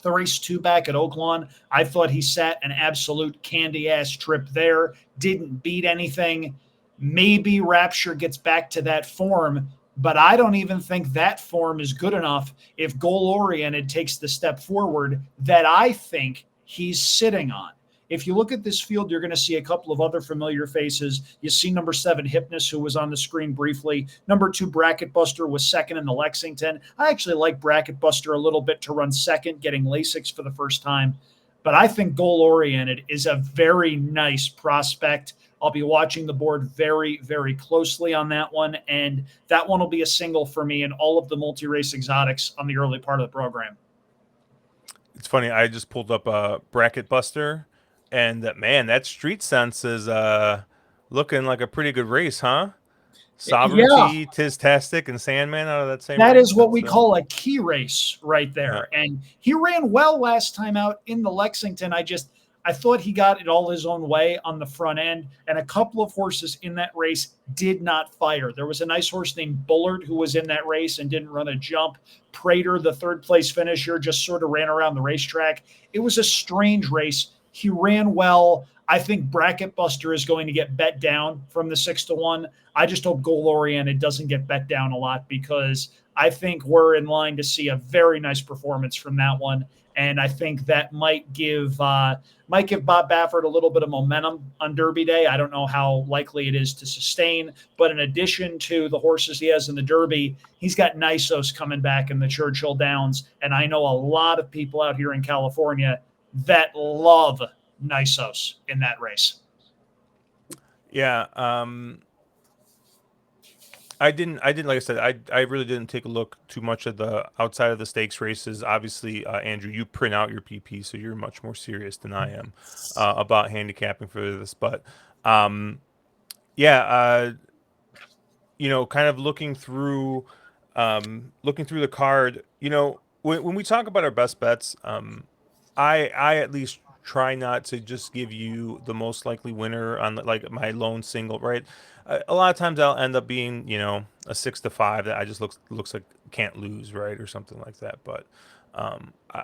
The race 2 back at Oaklawn, I thought he sat an absolute candy-ass trip there, didn't beat anything. Maybe Rapture gets back to that form, but I don't even think that form is good enough if Goal Oriented takes the step forward that I think he's sitting on. If you look at this field, you're going to see a couple of other familiar faces. You see number 7, Hypnus, who was on the screen briefly. Number 2, Bracket Buster, was second in the Lexington. I actually like Bracket Buster a little bit to run second, getting Lasix for the first time. But I think Goal Oriented is a very nice prospect. I'll be watching the board very, very closely on that one. And that one will be a single for me in all of the multi-race exotics on the early part of the program. It's funny. I just pulled up a Bracket Buster, and that Street Sense is looking like a pretty good race, huh? Yeah, Sovereignty, Tistastic, and Sandman out of that same that race. is what we call a key race right Yeah. there. And he ran well last time out in the Lexington. I thought he got it all his own way on the front end, and a couple of horses in that race did not fire. There was a nice horse named Bullard who was in that race and didn't run a jump. Prater, the third place finisher, just sort of ran around the racetrack. It was a strange race. He ran well. I think Bracket Buster is going to get bet down from the 6-1. I just hope Goal Oriented doesn't get bet down a lot, because I think we're in line to see a very nice performance from that one. And I think that might give Bob Baffert a little bit of momentum on Derby Day. I don't know how likely it is to sustain, but in addition to the horses he has in the Derby, he's got Nisos coming back in the Churchill Downs. And I know a lot of people out here in California that love Nisos in that race. Yeah. I didn't, like I said, I really didn't take a look too much at the outside of the stakes races. Obviously, Andrew, you print out your PP, so you're much more serious than I am about handicapping for this. But um, yeah, kind of looking through the card, when we talk about our best bets, I at least try not to just give you the most likely winner on like my lone single, right? A lot of times I'll end up being, a 6 to 5 that I just looks like can't lose, right, or something like that. But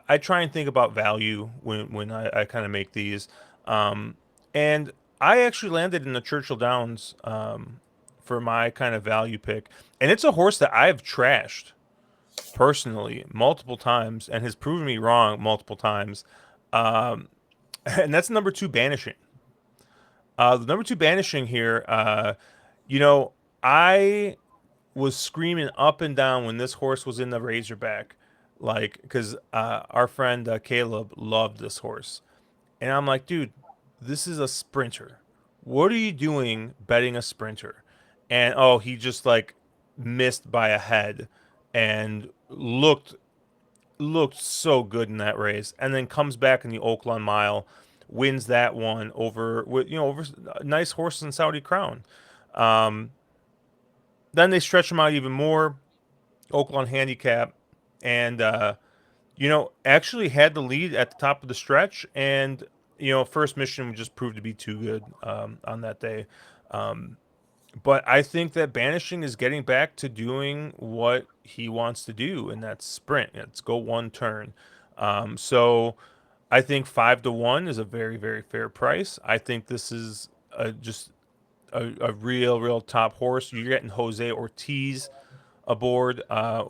I try and think about value when I kind of make these, and I actually landed in the Churchill Downs for my kind of value pick, and it's a horse that I've trashed personally multiple times and has proven me wrong multiple times. Um, and that's number two, Banishing. The number two, Banishing here. You know, I was screaming up and down when this horse was in the Razorback, like because our friend Caleb loved this horse, and I'm like, dude, this is a sprinter. What are you doing betting a sprinter? And oh, he just like missed by a head and looked so good in that race, and then comes back in the Oaklawn Mile, wins that one over a nice horse in Saudi Crown. Um, then they stretch him out even more, Oaklawn Handicap, and actually had the lead at the top of the stretch, and First Mission just proved to be too good on that day. Um, but I think that Banishing is getting back to doing what he wants to do, and that's sprint. It's go one turn. So I think 5 to 1 is a very, very fair price. I think this is just a real top horse. You're getting Jose Ortiz aboard,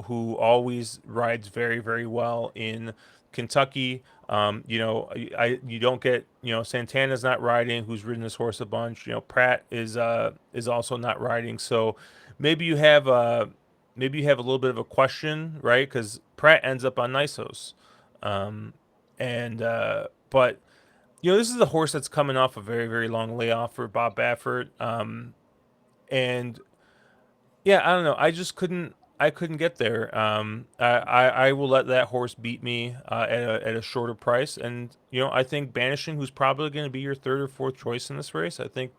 who always rides very, very well in Kentucky. You don't get Santana's not riding, who's ridden this horse a bunch. Pratt is also not riding, so maybe you have a little bit of a question, right? Because Pratt ends up on Nisos, and but this is a horse that's coming off a very, very long layoff for Bob Baffert, and yeah, I don't know. I just couldn't. I couldn't get there. I will let that horse beat me at a shorter price, and I think Banishing, who's probably going to be your third or fourth choice in this race, I think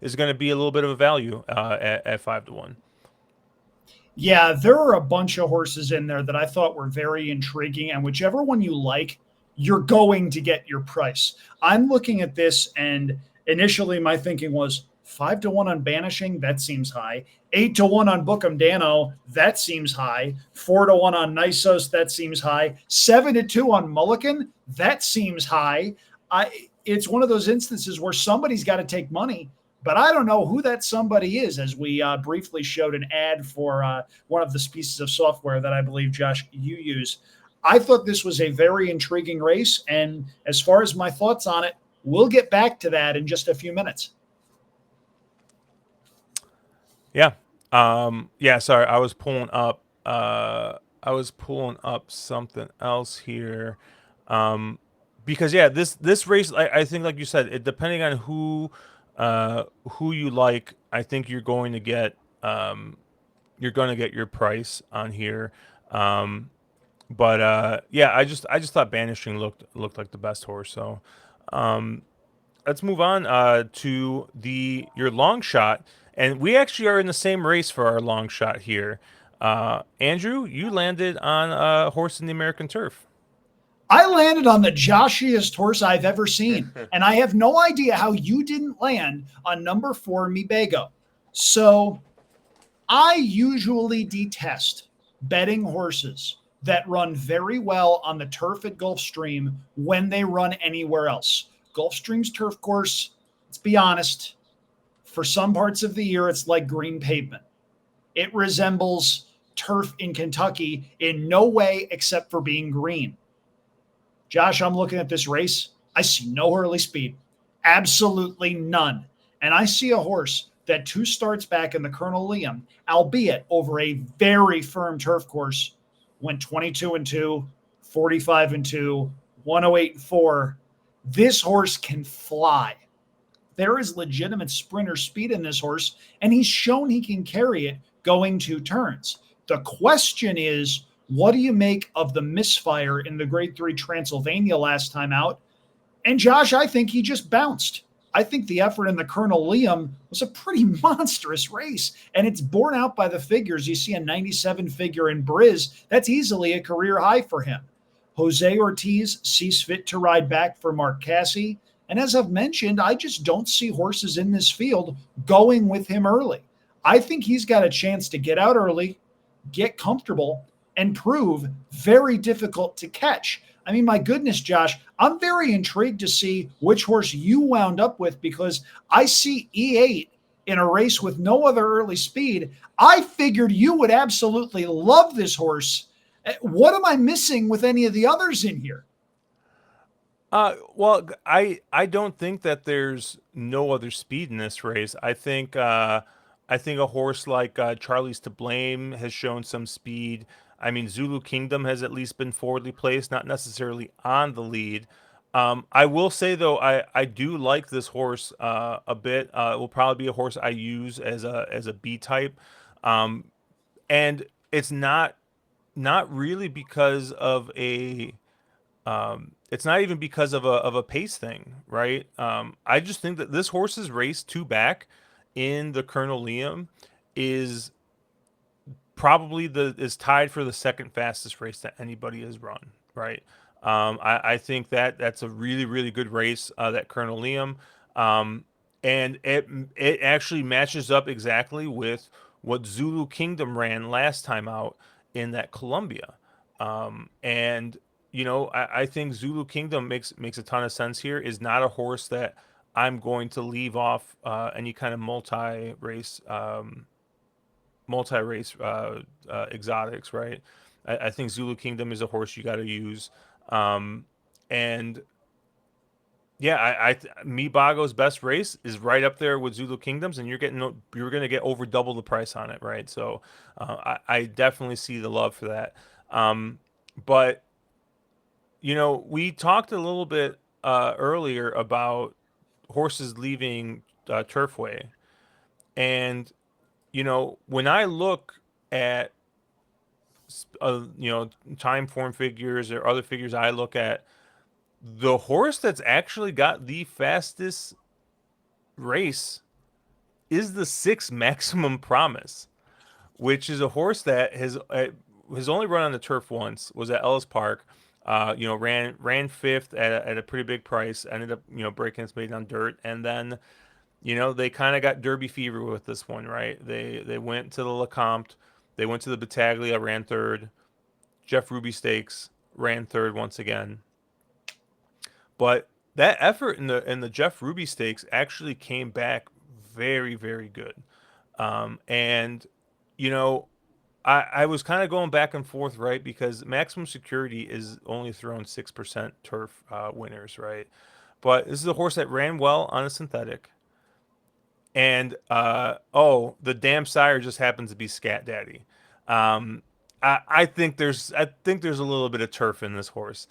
is going to be a little bit of a value at 5 to 1. Yeah, there are a bunch of horses in there that I thought were very intriguing, and whichever one you like, you're going to get your price. I'm looking at this, and initially my thinking was 5 to 1 on Banishing, that seems high. 8 to 1 on Bookham Dano, that seems high. 4 to 1 on Nisos, that seems high. 7 to 2 on Mulligan, that seems high. It's one of those instances where somebody's got to take money, but I don't know who that somebody is, as we briefly showed an ad for one of the pieces of software that I believe, Josh, you use. I thought this was a very intriguing race, and as far as my thoughts on it, we'll get back to that in just a few minutes. Yeah. Yeah. Sorry, I was pulling up something else here. Um, because yeah, this race, I think, like you said, depending on who you like, I think you're going to get your price on here. Um, but yeah, I just thought Banishing looked like the best horse. So um, let's move on to your long shot, and we actually are in the same race for our long shot here. Andrew, you landed on a horse in the American Turf. I landed on the joshiest horse I've ever seen, and I have no idea how you didn't land on number 4, Mibago. So I usually detest betting horses that run very well on the turf at Gulfstream when they run anywhere else. Gulfstream's turf course, let's be honest, for some parts of the year, it's like green pavement. It resembles turf in Kentucky in no way except for being green. Josh, I'm looking at this race. I see no early speed, absolutely none. And I see a horse that 2 starts back in the Colonel Liam, albeit over a very firm turf course, went 22 and 2, 45 and 2, 108 and 4. This horse can fly. There is legitimate sprinter speed in this horse, and he's shown he can carry it going 2 turns. The question is, what do you make of the misfire in the Grade 3 Transylvania last time out? And Josh, I think he just bounced. I think the effort in the Colonel Liam was a pretty monstrous race, and it's borne out by the figures. You see a 97 figure in Briz. That's easily a career high for him. Jose Ortiz sees fit to ride back for Mark Casse. And as I've mentioned, I just don't see horses in this field going with him early. I think he's got a chance to get out early, get comfortable, and prove very difficult to catch. I mean, my goodness, Josh, I'm very intrigued to see which horse you wound up with, because I see E8 in a race with no other early speed. I figured you would absolutely love this horse. What am I missing with any of the others in here? Well, I don't think that there's no other speed in this race. I think a horse like Charlie's to Blame has shown some speed. I mean, Zulu Kingdom has at least been forwardly placed, not necessarily on the lead. I will say though, I do like this horse a bit. It will probably be a horse I use as a B type, um, and it's not really because of a it's not even because of a pace thing, right? I just think that this horse's race 2 back in the Colonel Liam is probably the is tied for the second fastest race that anybody has run, right? I think that that's a really good race, that Colonel Liam, um, and it actually matches up exactly with what Zulu Kingdom ran last time out in that Columbia, and I think Zulu Kingdom makes a ton of sense here. Is not a horse that I'm going to leave off any kind of multi-race exotics, right? I think Zulu Kingdom is a horse you got to use, and yeah, Mibago's best race is right up there with Zulu Kingdoms, and you're gonna get over double the price on it, right? So I definitely see the love for that. But we talked a little bit earlier about horses leaving Turfway, and when I look at time form figures or other figures I look at, the horse that's actually got the fastest race is the 6 Maximum Promise, which is a horse that has only run on the turf once, was at Ellis Park. Ran fifth at a pretty big price. Ended up breaking its maiden on dirt, and then they kind of got Derby fever with this one, right? They went to the Lecomte, they went to the Battaglia, ran third. Jeff Ruby Stakes ran third once again. But that effort in the Jeff Ruby Stakes actually came back very good. And you know, I was kind of going back and forth, right? Because Maximum Security is only thrown 6% turf winners, right? But this is a horse that ran well on a synthetic. And the damn sire just happens to be Scat Daddy. Um, I think there's a little bit of turf in this horse.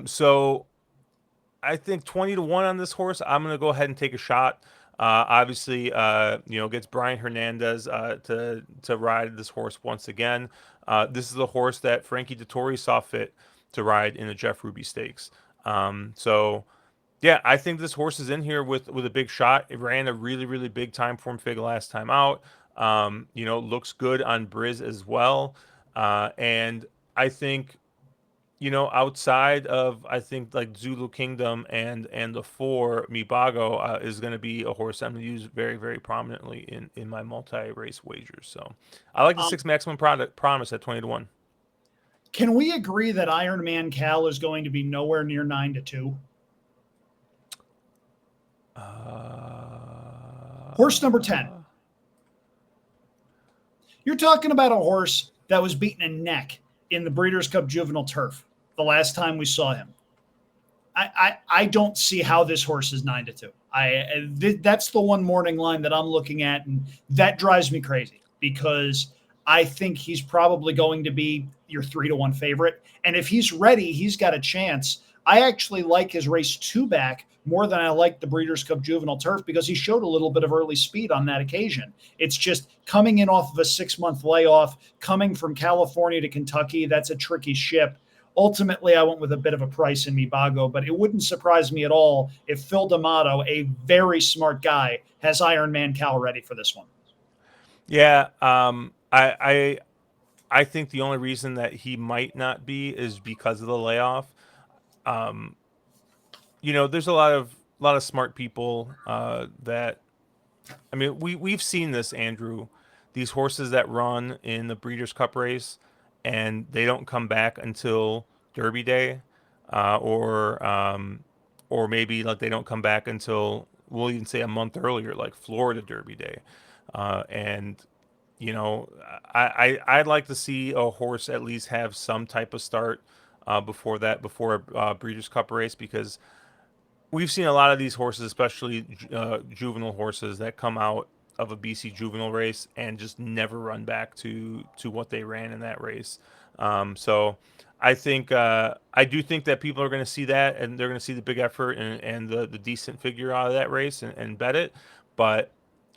So I think 20 to 1 on this horse. I'm gonna go ahead and take a shot. Obviously, gets Brian Hernandez to ride this horse once again. This is the horse that Frankie Dettori saw fit to ride in the Jeff Ruby Stakes. So yeah, I think this horse is in here with a big shot. It ran a really big time form fig last time out. Looks good on Briz as well. And I think outside of I think like Zulu Kingdom and the 4 Mibago is going to be a horse I'm going to use very prominently in my multi-race wagers. So I like the Um, 6 Maximum Product Promise at 20 to 1. can we agree that Iron Man Cal is going to be nowhere near 9 to 2? Horse number 10. You're talking about a horse that was beaten a neck in the Breeders' Cup Juvenile Turf the last time we saw him. I don't see how this horse is 9-2. That's the one morning line that I'm looking at, and that drives me crazy because I think he's probably going to be your 3-1 favorite. And if he's ready, he's got a chance. I actually like his race two back more than I like the Breeders' Cup Juvenile Turf because he showed a little bit of early speed on that occasion. It's just coming in off of a 6-month layoff, coming from California to Kentucky. That's a tricky ship. Ultimately, I went with a bit of a price in Mibago, but it wouldn't surprise me at all if Phil D'Amato, a very smart guy, has Iron Man Cal ready for this one. Yeah, I think the only reason that he might not be is because of the layoff. Um, there's a lot of smart people that I mean, we've seen this, Andrew. These horses that run in the Breeders' Cup race and they don't come back until Derby Day, or maybe like they don't come back until we'll even say a month earlier, like Florida Derby Day, and I'd like to see a horse at least have some type of start before a Breeders' Cup race because we've seen a lot of these horses, especially juvenile horses, that come out of a BC juvenile race and just never run back to what they ran in that race. So I do think that people are going to see that and they're going to see the big effort and the decent figure out of that race and bet it. But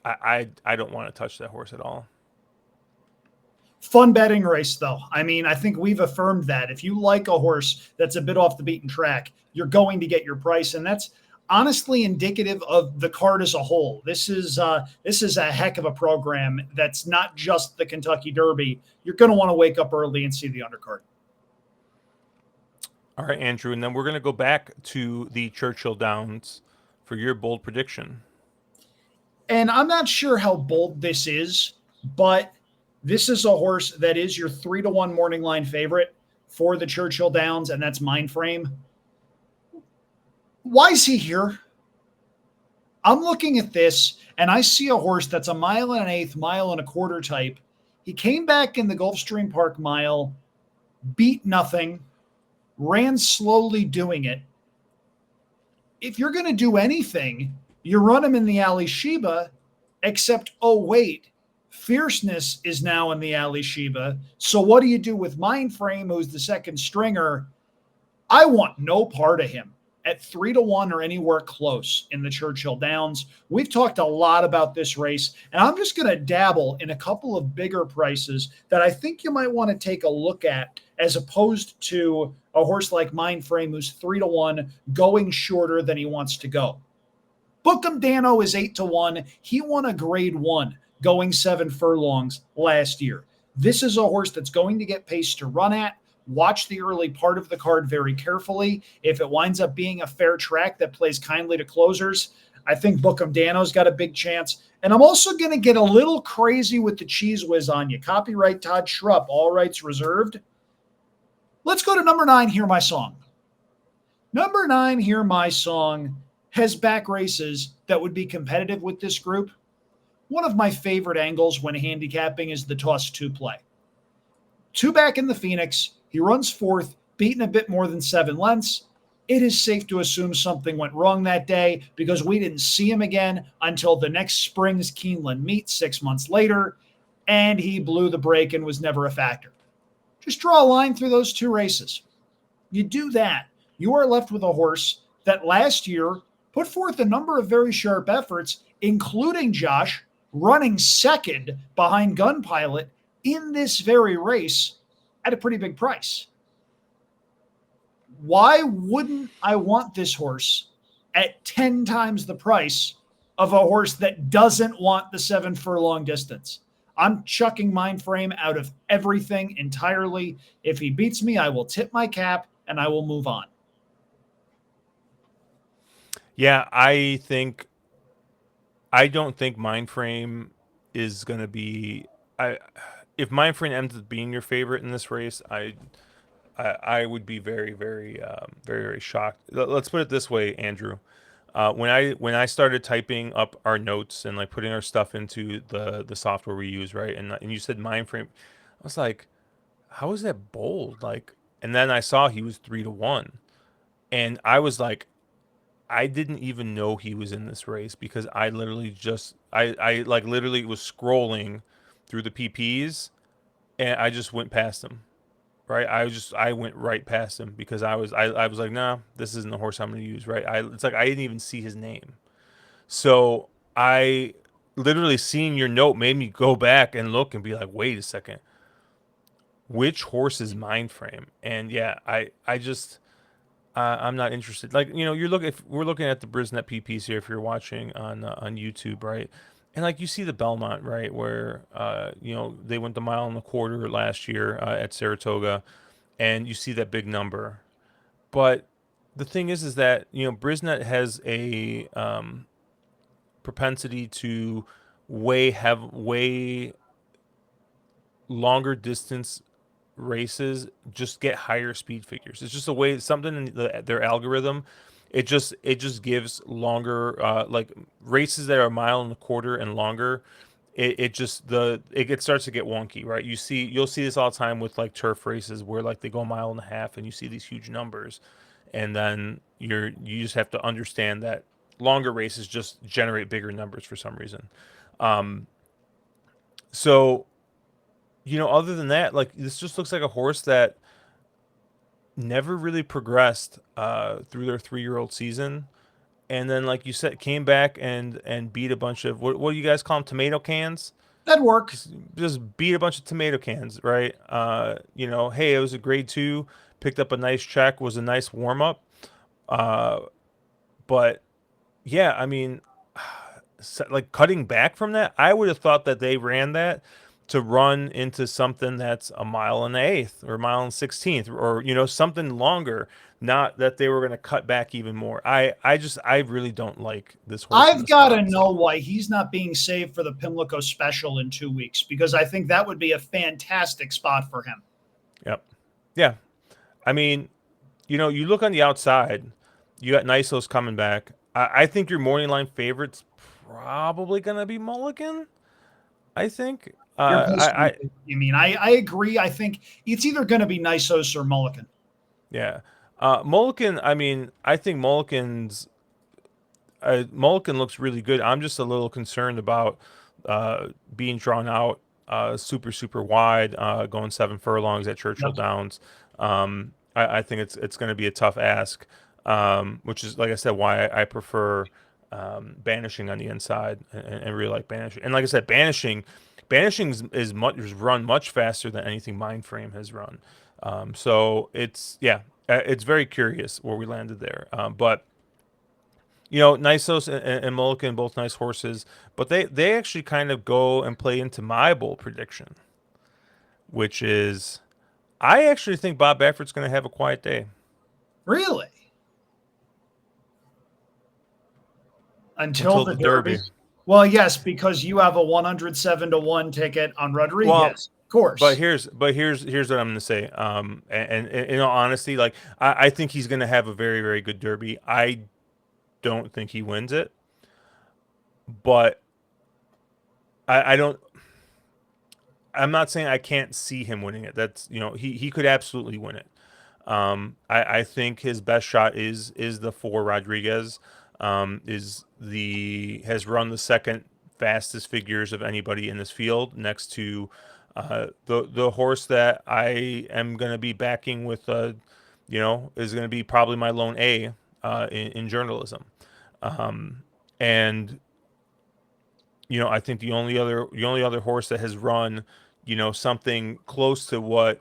I don't want to touch that horse at all. Fun betting race, though. I mean, I think we've affirmed that if you like a horse that's a bit off the beaten track, you're going to get your price, and that's honestly indicative of the card as a whole. This is a heck of a program. That's not just the Kentucky Derby. You're going to want to wake up early and see the undercard. All right, Andrew, and then we're going to go back to the Churchill Downs for your bold prediction. And I'm not sure how bold this is, but this is a horse that is your 3-1 morning line favorite for the Churchill Downs, and that's Mindframe. Why is he here? I'm looking at this and I see a horse that's a mile and an eighth, mile and a quarter type. He came back in the Gulfstream Park mile, beat nothing, ran slowly doing it. If you're going to do anything, you run him in the Ali Sheba, except, oh, wait, Fierceness is now in the Ali Sheba. So what do you do with Mindframe, who's the second stringer? I want no part of him at 3-1 or anywhere close in the Churchill Downs. We've talked a lot about this race, and I'm just going to dabble in a couple of bigger prices that I think you might want to take a look at as opposed to a horse like Mindframe who's 3-1 going shorter than he wants to go. Bookham Dano is 8-1. He won a grade 1 going 7 furlongs last year. This is a horse that's going to get pace to run at. Watch the early part of the card very carefully. If it winds up being a fair track that plays kindly to closers, I think Bookham Dano's got a big chance. And I'm also going to get a little crazy with the cheese whiz on you. Copyright Todd Schrupp, all rights reserved. Let's go to number 9, Hear My Song. Number 9, Hear My Song, has back races that would be competitive with this group. One of my favorite angles when handicapping is the toss 2 play. 2 back in the Phoenix. He runs fourth, beaten a bit more than 7 lengths. It is safe to assume something went wrong that day because we didn't see him again until the next spring's Keeneland meet 6 months later, and he blew the break and was never a factor. Just draw a line through those 2 races. You do that, you are left with a horse that last year put forth a number of very sharp efforts, including Josh running second behind Gun Pilot in this very race at a pretty big price. Why wouldn't I want this horse at 10 times the price of a horse that doesn't want the 7 furlong distance? I'm chucking Mindframe out of everything entirely. If he beats me, I will tip my cap and I will move on. Yeah, I don't think Mindframe is going to be. I If Mindframe ends up being your favorite in this race, I would be very very very shocked. Let's put it this way, Andrew. When I started typing up our notes and like putting our stuff into the software we use, right? And you said mind frame, I was like, how is that bold? Like, and then I saw he was 3-1, and I was like, I didn't even know he was in this race because I literally just I like literally was scrolling through the PPs and I just went past him. Right, I went right past him because I was like, nah, this isn't the horse I'm going to use. Right, it's like I didn't even see his name. So I literally seeing your note made me go back and look and be like, wait a second, which horse is mind frame? And yeah, I just I'm not interested. Like you're looking if we're looking at the Brisnet PPs here. If you're watching on YouTube, right? And like you see the Belmont, right, where they went the mile and a quarter last year at Saratoga, and you see that big number. But the thing is that Brisnet has a propensity to way longer distance races just get higher speed figures. It's just a way something in their algorithm. It just gives longer like races that are a mile and a quarter and longer. It starts to get wonky, right? You'll see this all the time with like turf races where like they go a mile and a half and you see these huge numbers, and then you just have to understand that longer races just generate bigger numbers for some reason. Um, so other than that, like this just looks like a horse that never really progressed through their 3-year-old season, and then like you said, came back and beat a bunch of what do you guys call them? Tomato cans. That'd work. Just beat a bunch of tomato cans, right? Hey, it was a grade two, picked up a nice check, was a nice warm up. Uh, but yeah, I mean, like cutting back from that, I would have thought that they ran that to run into something that's a mile and an eighth or a mile and 16th or something longer. Not that they were going to cut back even more. I really don't like this horse in I've the got to spots. know why he's not being saved for the Pimlico special in 2 weeks because I think that would be a fantastic spot for him. Yep. Yeah. I mean, you look on the outside, you got Nisos coming back. I think your morning line favorite's probably going to be Mulligan. I think. Your I personal, you mean? I agree. I think it's either going to be Nisos or Mulligan. Yeah. Mulligan, I mean, I think Mulligan looks really good. I'm just a little concerned about being drawn out super wide, going 7 furlongs at Churchill Yep. Downs. I think it's going to be a tough ask, which is like I said why I prefer banishing on the inside and really like banishing. And like I said, banishing is run much faster than anything Mindframe has run. So it's very curious where we landed there. But Nisos and Mulligan, both nice horses, but they actually kind of go and play into my bold prediction, which is I actually think Bob Baffert's going to have a quiet day Really? Until until the the Derby? Derby. Well, yes, because you have a 107-1 ticket on Well, Rodriguez. Of but course. here's what I'm going to say. And in all honesty, like I think he's going to have a very good Derby. I don't think he wins it, but I don't. I'm not saying I can't see him winning it. That's he could absolutely win it. I think his best shot is the 4 Rodriguez. Is the has run the second fastest figures of anybody in this field, next to the horse that I am going to be backing with. Is going to be probably my lone A in journalism. And I think the only other horse that has run, something close to what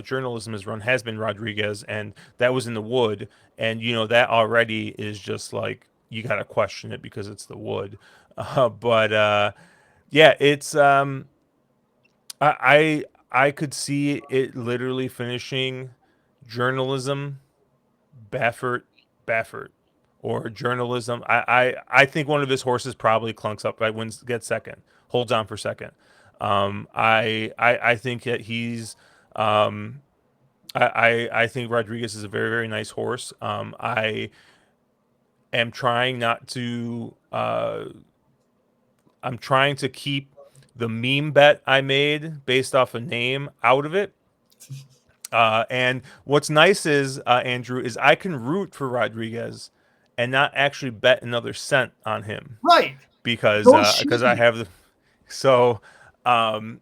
journalism has run has been Rodriguez, and that was in the Wood, and that already is just like you got to question it because it's the Wood, but yeah, it's I could see it literally finishing journalism Baffert, Baffert, or journalism. I think one of his horses probably clunks up, right? Wins, gets second, holds on for second. I think that he's. I think Rodriguez is a very nice horse. am trying not to. I'm trying to keep the meme bet I made based off a name out of it. And what's nice is, Andrew, is I can root for Rodriguez and not actually bet another cent on him Right. because So should I you. have the so I'll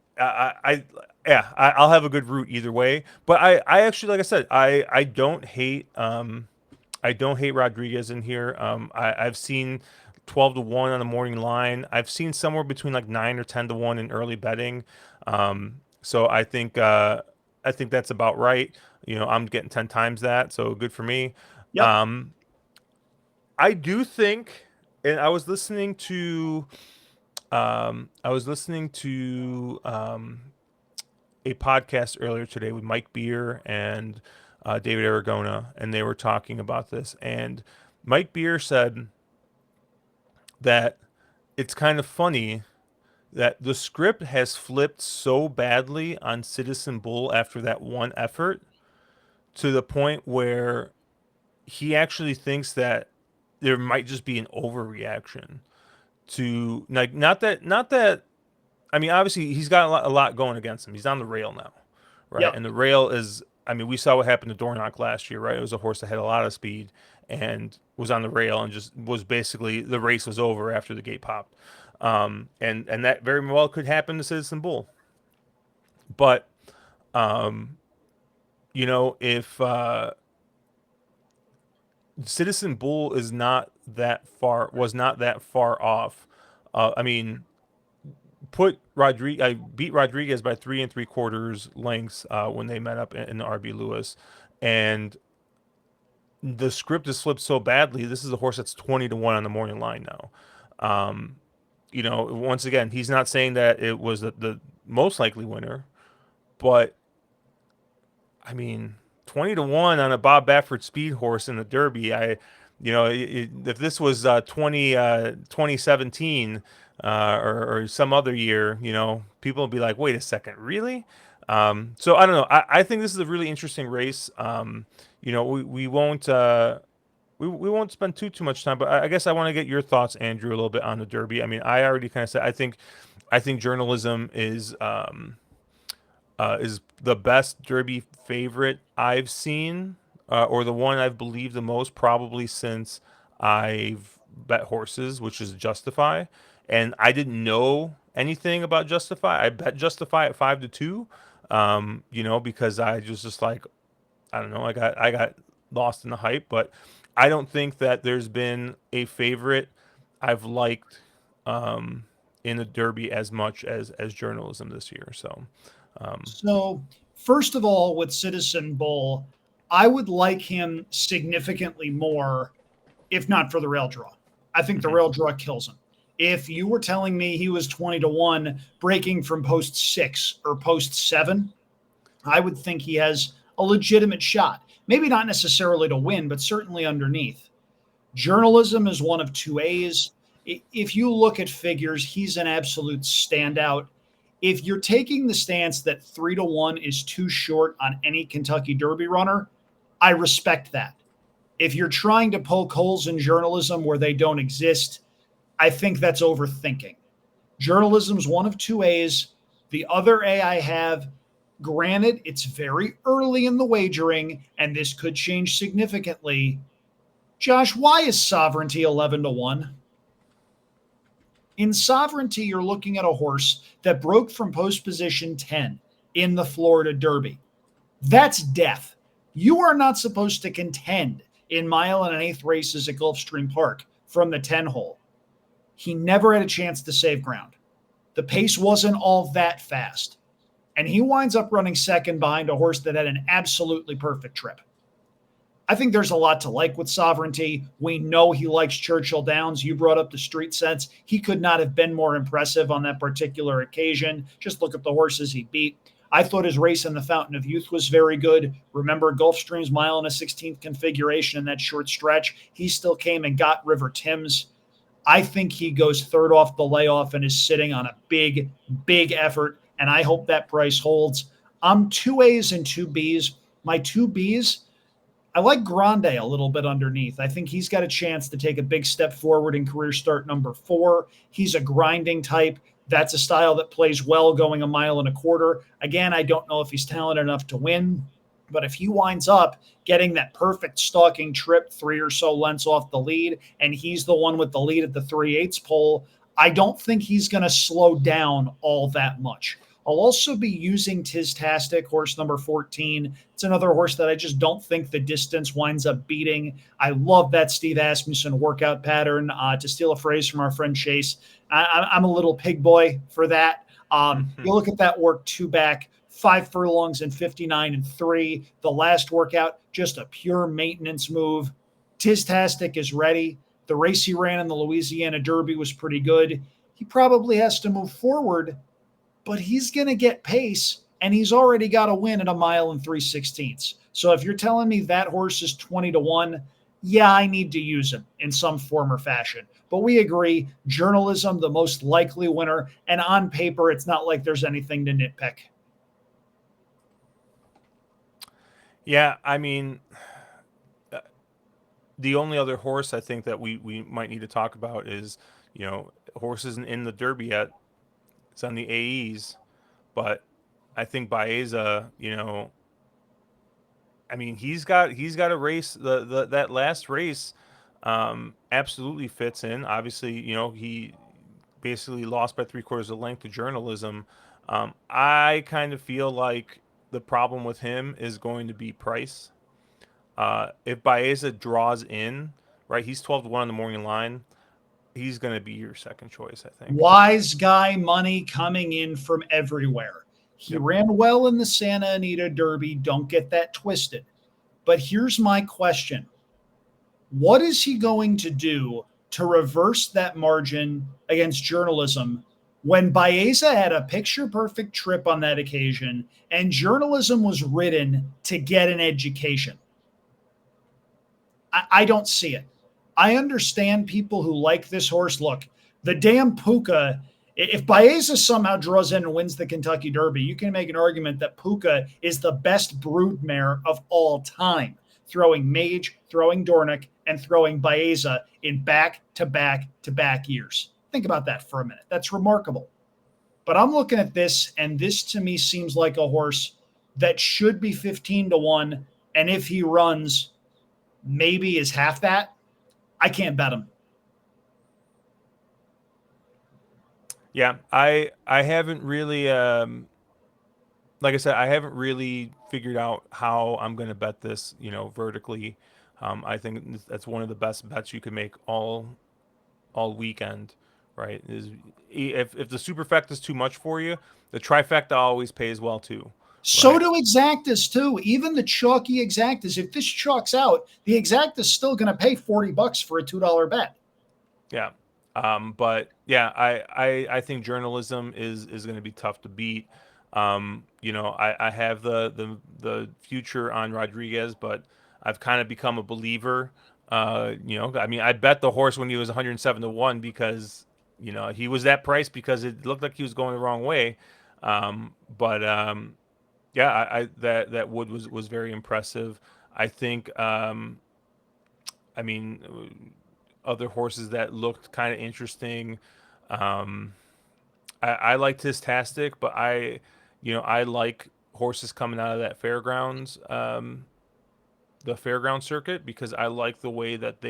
have a good root either way. But I actually, like I said, I don't hate Rodriguez in here. I've seen 12 to 1 on the morning line. I've seen somewhere between like 9 or 10 to 1 in early betting. So I think that's about right. I'm getting 10 times that, so good for me. Yep. Um, I do think, and I was listening to a podcast earlier today with Mike Beer and David Aragona, and they were talking about this. And Mike Beer said that it's kind of funny that the script has flipped so badly on Citizen Bull after that one effort to the point where he actually thinks that there might just be an overreaction to, like, not that I mean, obviously he's got a lot going against him. He's on the rail now, right? Yep. And the rail is, I mean, we saw what happened to Dornock last year, right? It was a horse that had a lot of speed and was on the rail and just was basically, the race was over after the gate popped. And that very well could happen to Citizen Bull. But if Citizen Bull is not that far, was not that far off. I mean, I beat Rodriguez by 3 3/4 lengths when they met up in the RB Lewis, and the script is flipped so badly. This is a horse that's 20 to 1 on the morning line now. Um, Once again, he's not saying that it was the most likely winner, but I mean, 20 to 1 on a Bob Baffert speed horse in the Derby. If this was 2017 or some other year, people would be like, wait a second, really? So I don't know. I think this is a really interesting race. We won't. We won't spend too much time, but I guess I want to get your thoughts, Andrew, a little bit on the Derby. I mean, I already kind of said I think journalism is the best Derby favorite I've seen, or the one I've believed the most probably since I've bet horses, which is Justify. And I didn't know anything about Justify. I bet Justify at 5 to 2, because I just like, I don't know, I got lost in the hype, but I don't think that there's been a favorite I've liked in the Derby as much as journalism this year. So. So, first of all, with Citizen Bull, I would like him significantly more if not for the rail draw. I think the Mhm. rail draw kills him. If you were telling me he was 20 to 1 breaking from post 6 or post 7, I would think he has a legitimate shot. Maybe not necessarily to win, but certainly underneath. Journalism is one of two A's. If you look at figures, he's an absolute standout. If you're taking the stance that 3 to 1 is too short on any Kentucky Derby runner, I respect that. If you're trying to poke holes in journalism where they don't exist, I think that's overthinking. Journalism's one of two A's. The other A I have, granted, it's very early in the wagering, and this could change significantly. Josh, why is Sovereignty 11 to 1? In Sovereignty, you're looking at a horse that broke from post position 10 in the Florida Derby. That's death. You are not supposed to contend in mile and an eighth races at Gulfstream Park from the 10 hole. He never had a chance to save ground. The pace wasn't all that fast. And he winds up running second behind a horse that had an absolutely perfect trip. I think there's a lot to like with Sovereignty. We know he likes Churchill Downs. You brought up the street sense. He could not have been more impressive on that particular occasion. Just look at the horses he beat. I thought his race in the Fountain of Youth was very good. Remember Gulfstream's mile and a 16th configuration in that short stretch. He still came and got River Thames. I think he goes third off the layoff and is sitting on a big, big effort. And I hope that price holds. I'm two A's and two B's. My two B's, I like Grande a little bit underneath. I think he's got a chance to take a big step forward in career start number 4. He's a grinding type. That's a style that plays well going a mile and a quarter. Again, I don't know if he's talented enough to win, but if he winds up getting that perfect stalking trip 3 or so lengths off the lead, and he's the one with the lead at the 3/8 pole, I don't think he's going to slow down all that much. I'll also be using Tistastic, horse number 14. It's another horse that I just don't think the distance winds up beating. I love that Steve Asmussen workout pattern. To steal a phrase from our friend Chase, I'm a little pig boy for that. You look at that work 2 back, 5 furlongs and 59 and 3. The last workout, just a pure maintenance move. Tistastic is ready. The race he ran in the Louisiana Derby was pretty good. He probably has to move forward, but he's going to get pace, and he's already got a win at a mile and 3/16. So if you're telling me that horse is 20-1, yeah, I need to use him in some form or fashion. But we agree, journalism, the most likely winner, and on paper, it's not like there's anything to nitpick. Yeah, I mean, the only other horse I think that we might need to talk about is, horse isn't in the Derby yet. It's on the AEs, but I think Baeza, I mean, he's got a race. The that last race, absolutely fits in. Obviously, he basically lost by 3/4 of the length to journalism. I kind of feel like the problem with him is going to be price. If Baeza draws in, right, he's 12-1 on the morning line. He's going to be your second choice, I think. Wise guy money coming in from everywhere. He Yep. ran well in the Santa Anita Derby. Don't get that twisted. But here's my question: what is he going to do to reverse that margin against journalism when Baeza had a picture perfect trip on that occasion and journalism was ridden to get an education? I don't see it. I understand people who like this horse. Look, the damn Puka, if Baeza somehow draws in and wins the Kentucky Derby, you can make an argument that Puka is the best broodmare of all time, throwing Mage, throwing Dornick, and throwing Baeza in back to back to back years. Think about that for a minute. That's remarkable. But I'm looking at this, and this to me seems like a horse that should be 15-1. And if he runs, maybe is half that. I can't bet him. Yeah, I haven't really like I said, I haven't really figured out how I'm going to bet this, vertically. I think that's one of the best bets you can make all weekend, right? Is if the superfecta is too much for you, the trifecta always pays well too, So right? do exactas too. Even the chalky exactas. If this chalks out, the exacta's still going to pay $40 for a $2 bet. Yeah. But yeah, I think journalism is going to be tough to beat. I have the future on Rodriguez, but I've kind of become a believer. I mean, I bet the horse when he was 107-1 because he was that price because it looked like he was going the wrong way. But yeah, that Wood was very impressive. I think. I mean, other horses that looked kind of interesting. Um, I like Tistastic, but I like horses coming out of that the fairground circuit because I like the way that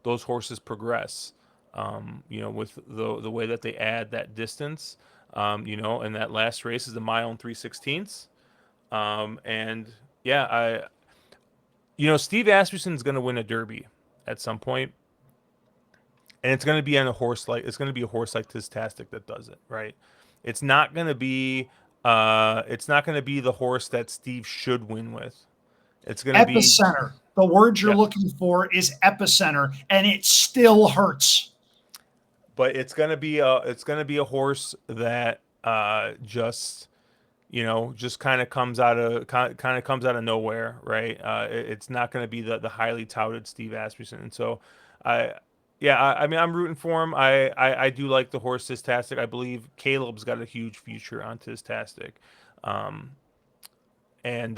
those horses progress. With the way that they add that distance. And that last race is a mile and 3/16. And yeah, Steve Asmussen's going to win a Derby at some point, and it's going to be a horse like Tistastic that does it, right? It's not going to be the horse that Steve should win with. It's going to be Epicenter. The word you're yeah, looking for is epicenter, and it still hurts. but it's going to be a horse that just kind of comes out of nowhere, right? It's not going to be the highly touted Steve Asmussen, and so I. Yeah, I mean, I'm rooting for him. I do like the horse Tistastic. I believe Caleb's got a huge future on Tistastic. And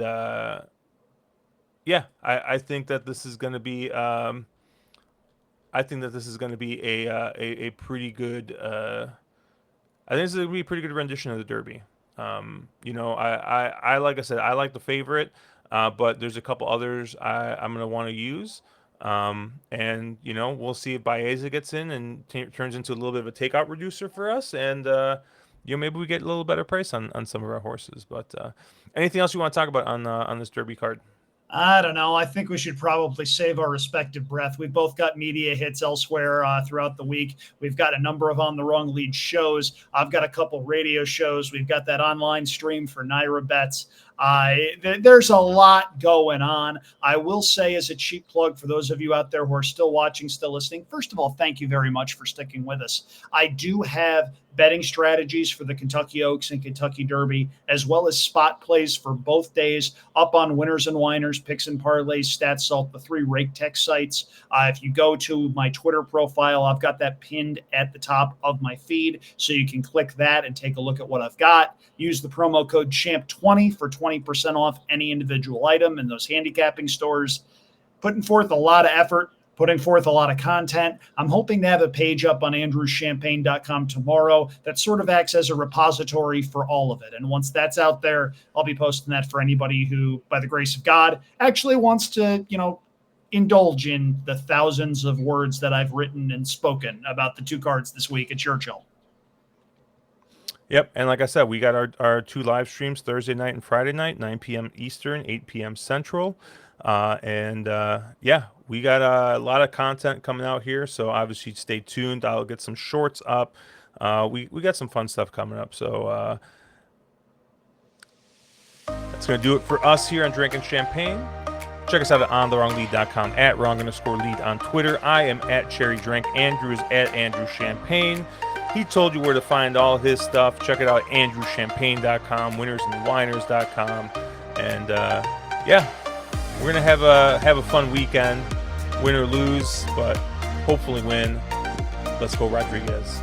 Yeah, I think that this is going to be. I think that this is going to be a pretty good. I think this is going to be a pretty good rendition of the Derby. I like I said, I like the favorite, but there's a couple others I'm going to want to use. And we'll see if Baeza gets in and turns into a little bit of a takeout reducer for us, and maybe we get a little better price on some of our horses. But anything else you want to talk about on this Derby card? I don't know. I think we should probably save our respective breath. We've both got media hits elsewhere throughout the week. We've got a number of On the Wrong Lead shows. I've got a couple radio shows. We've got that online stream for Naira Bets. There's a lot going on. I will say, as a cheap plug for those of you out there who are still watching, still listening, first of all, thank you very much for sticking with us. I do have betting strategies for the Kentucky Oaks and Kentucky Derby, as well as spot plays for both days up on Winners and Winers, Picks and Parlays, StatSalt, the 3 Rake Tech sites. If you go to my Twitter profile, I've got that pinned at the top of my feed, so you can click that and take a look at what I've got. Use the promo code CHAMP20 for 20% off any individual item in those handicapping stores. Putting forth a lot of effort, putting forth a lot of content. I'm hoping to have a page up on andrewschampagne.com tomorrow that sort of acts as a repository for all of it. And once that's out there, I'll be posting that for anybody who, by the grace of God, actually wants to, indulge in the thousands of words that I've written and spoken about the 2 cards this week at Churchill. Yep, and like I said, we got our 2 live streams Thursday night and Friday night, 9 p.m. Eastern, 8 p.m. Central. Yeah, we got a lot of content coming out here, so obviously stay tuned. I'll get some shorts up. We got some fun stuff coming up, so that's going to do it for us here on Drinking Champagne. Check us out at ontherwronglead.com, at wrong_lead on Twitter. I am at Cherry Drink. Andrew is at Andrew Champagne. He told you where to find all his stuff. Check it out at andrewchampagne.com, winnersandwhiners.com. And yeah, we're gonna have a fun weekend, win or lose, but hopefully win. Let's go Rodriguez.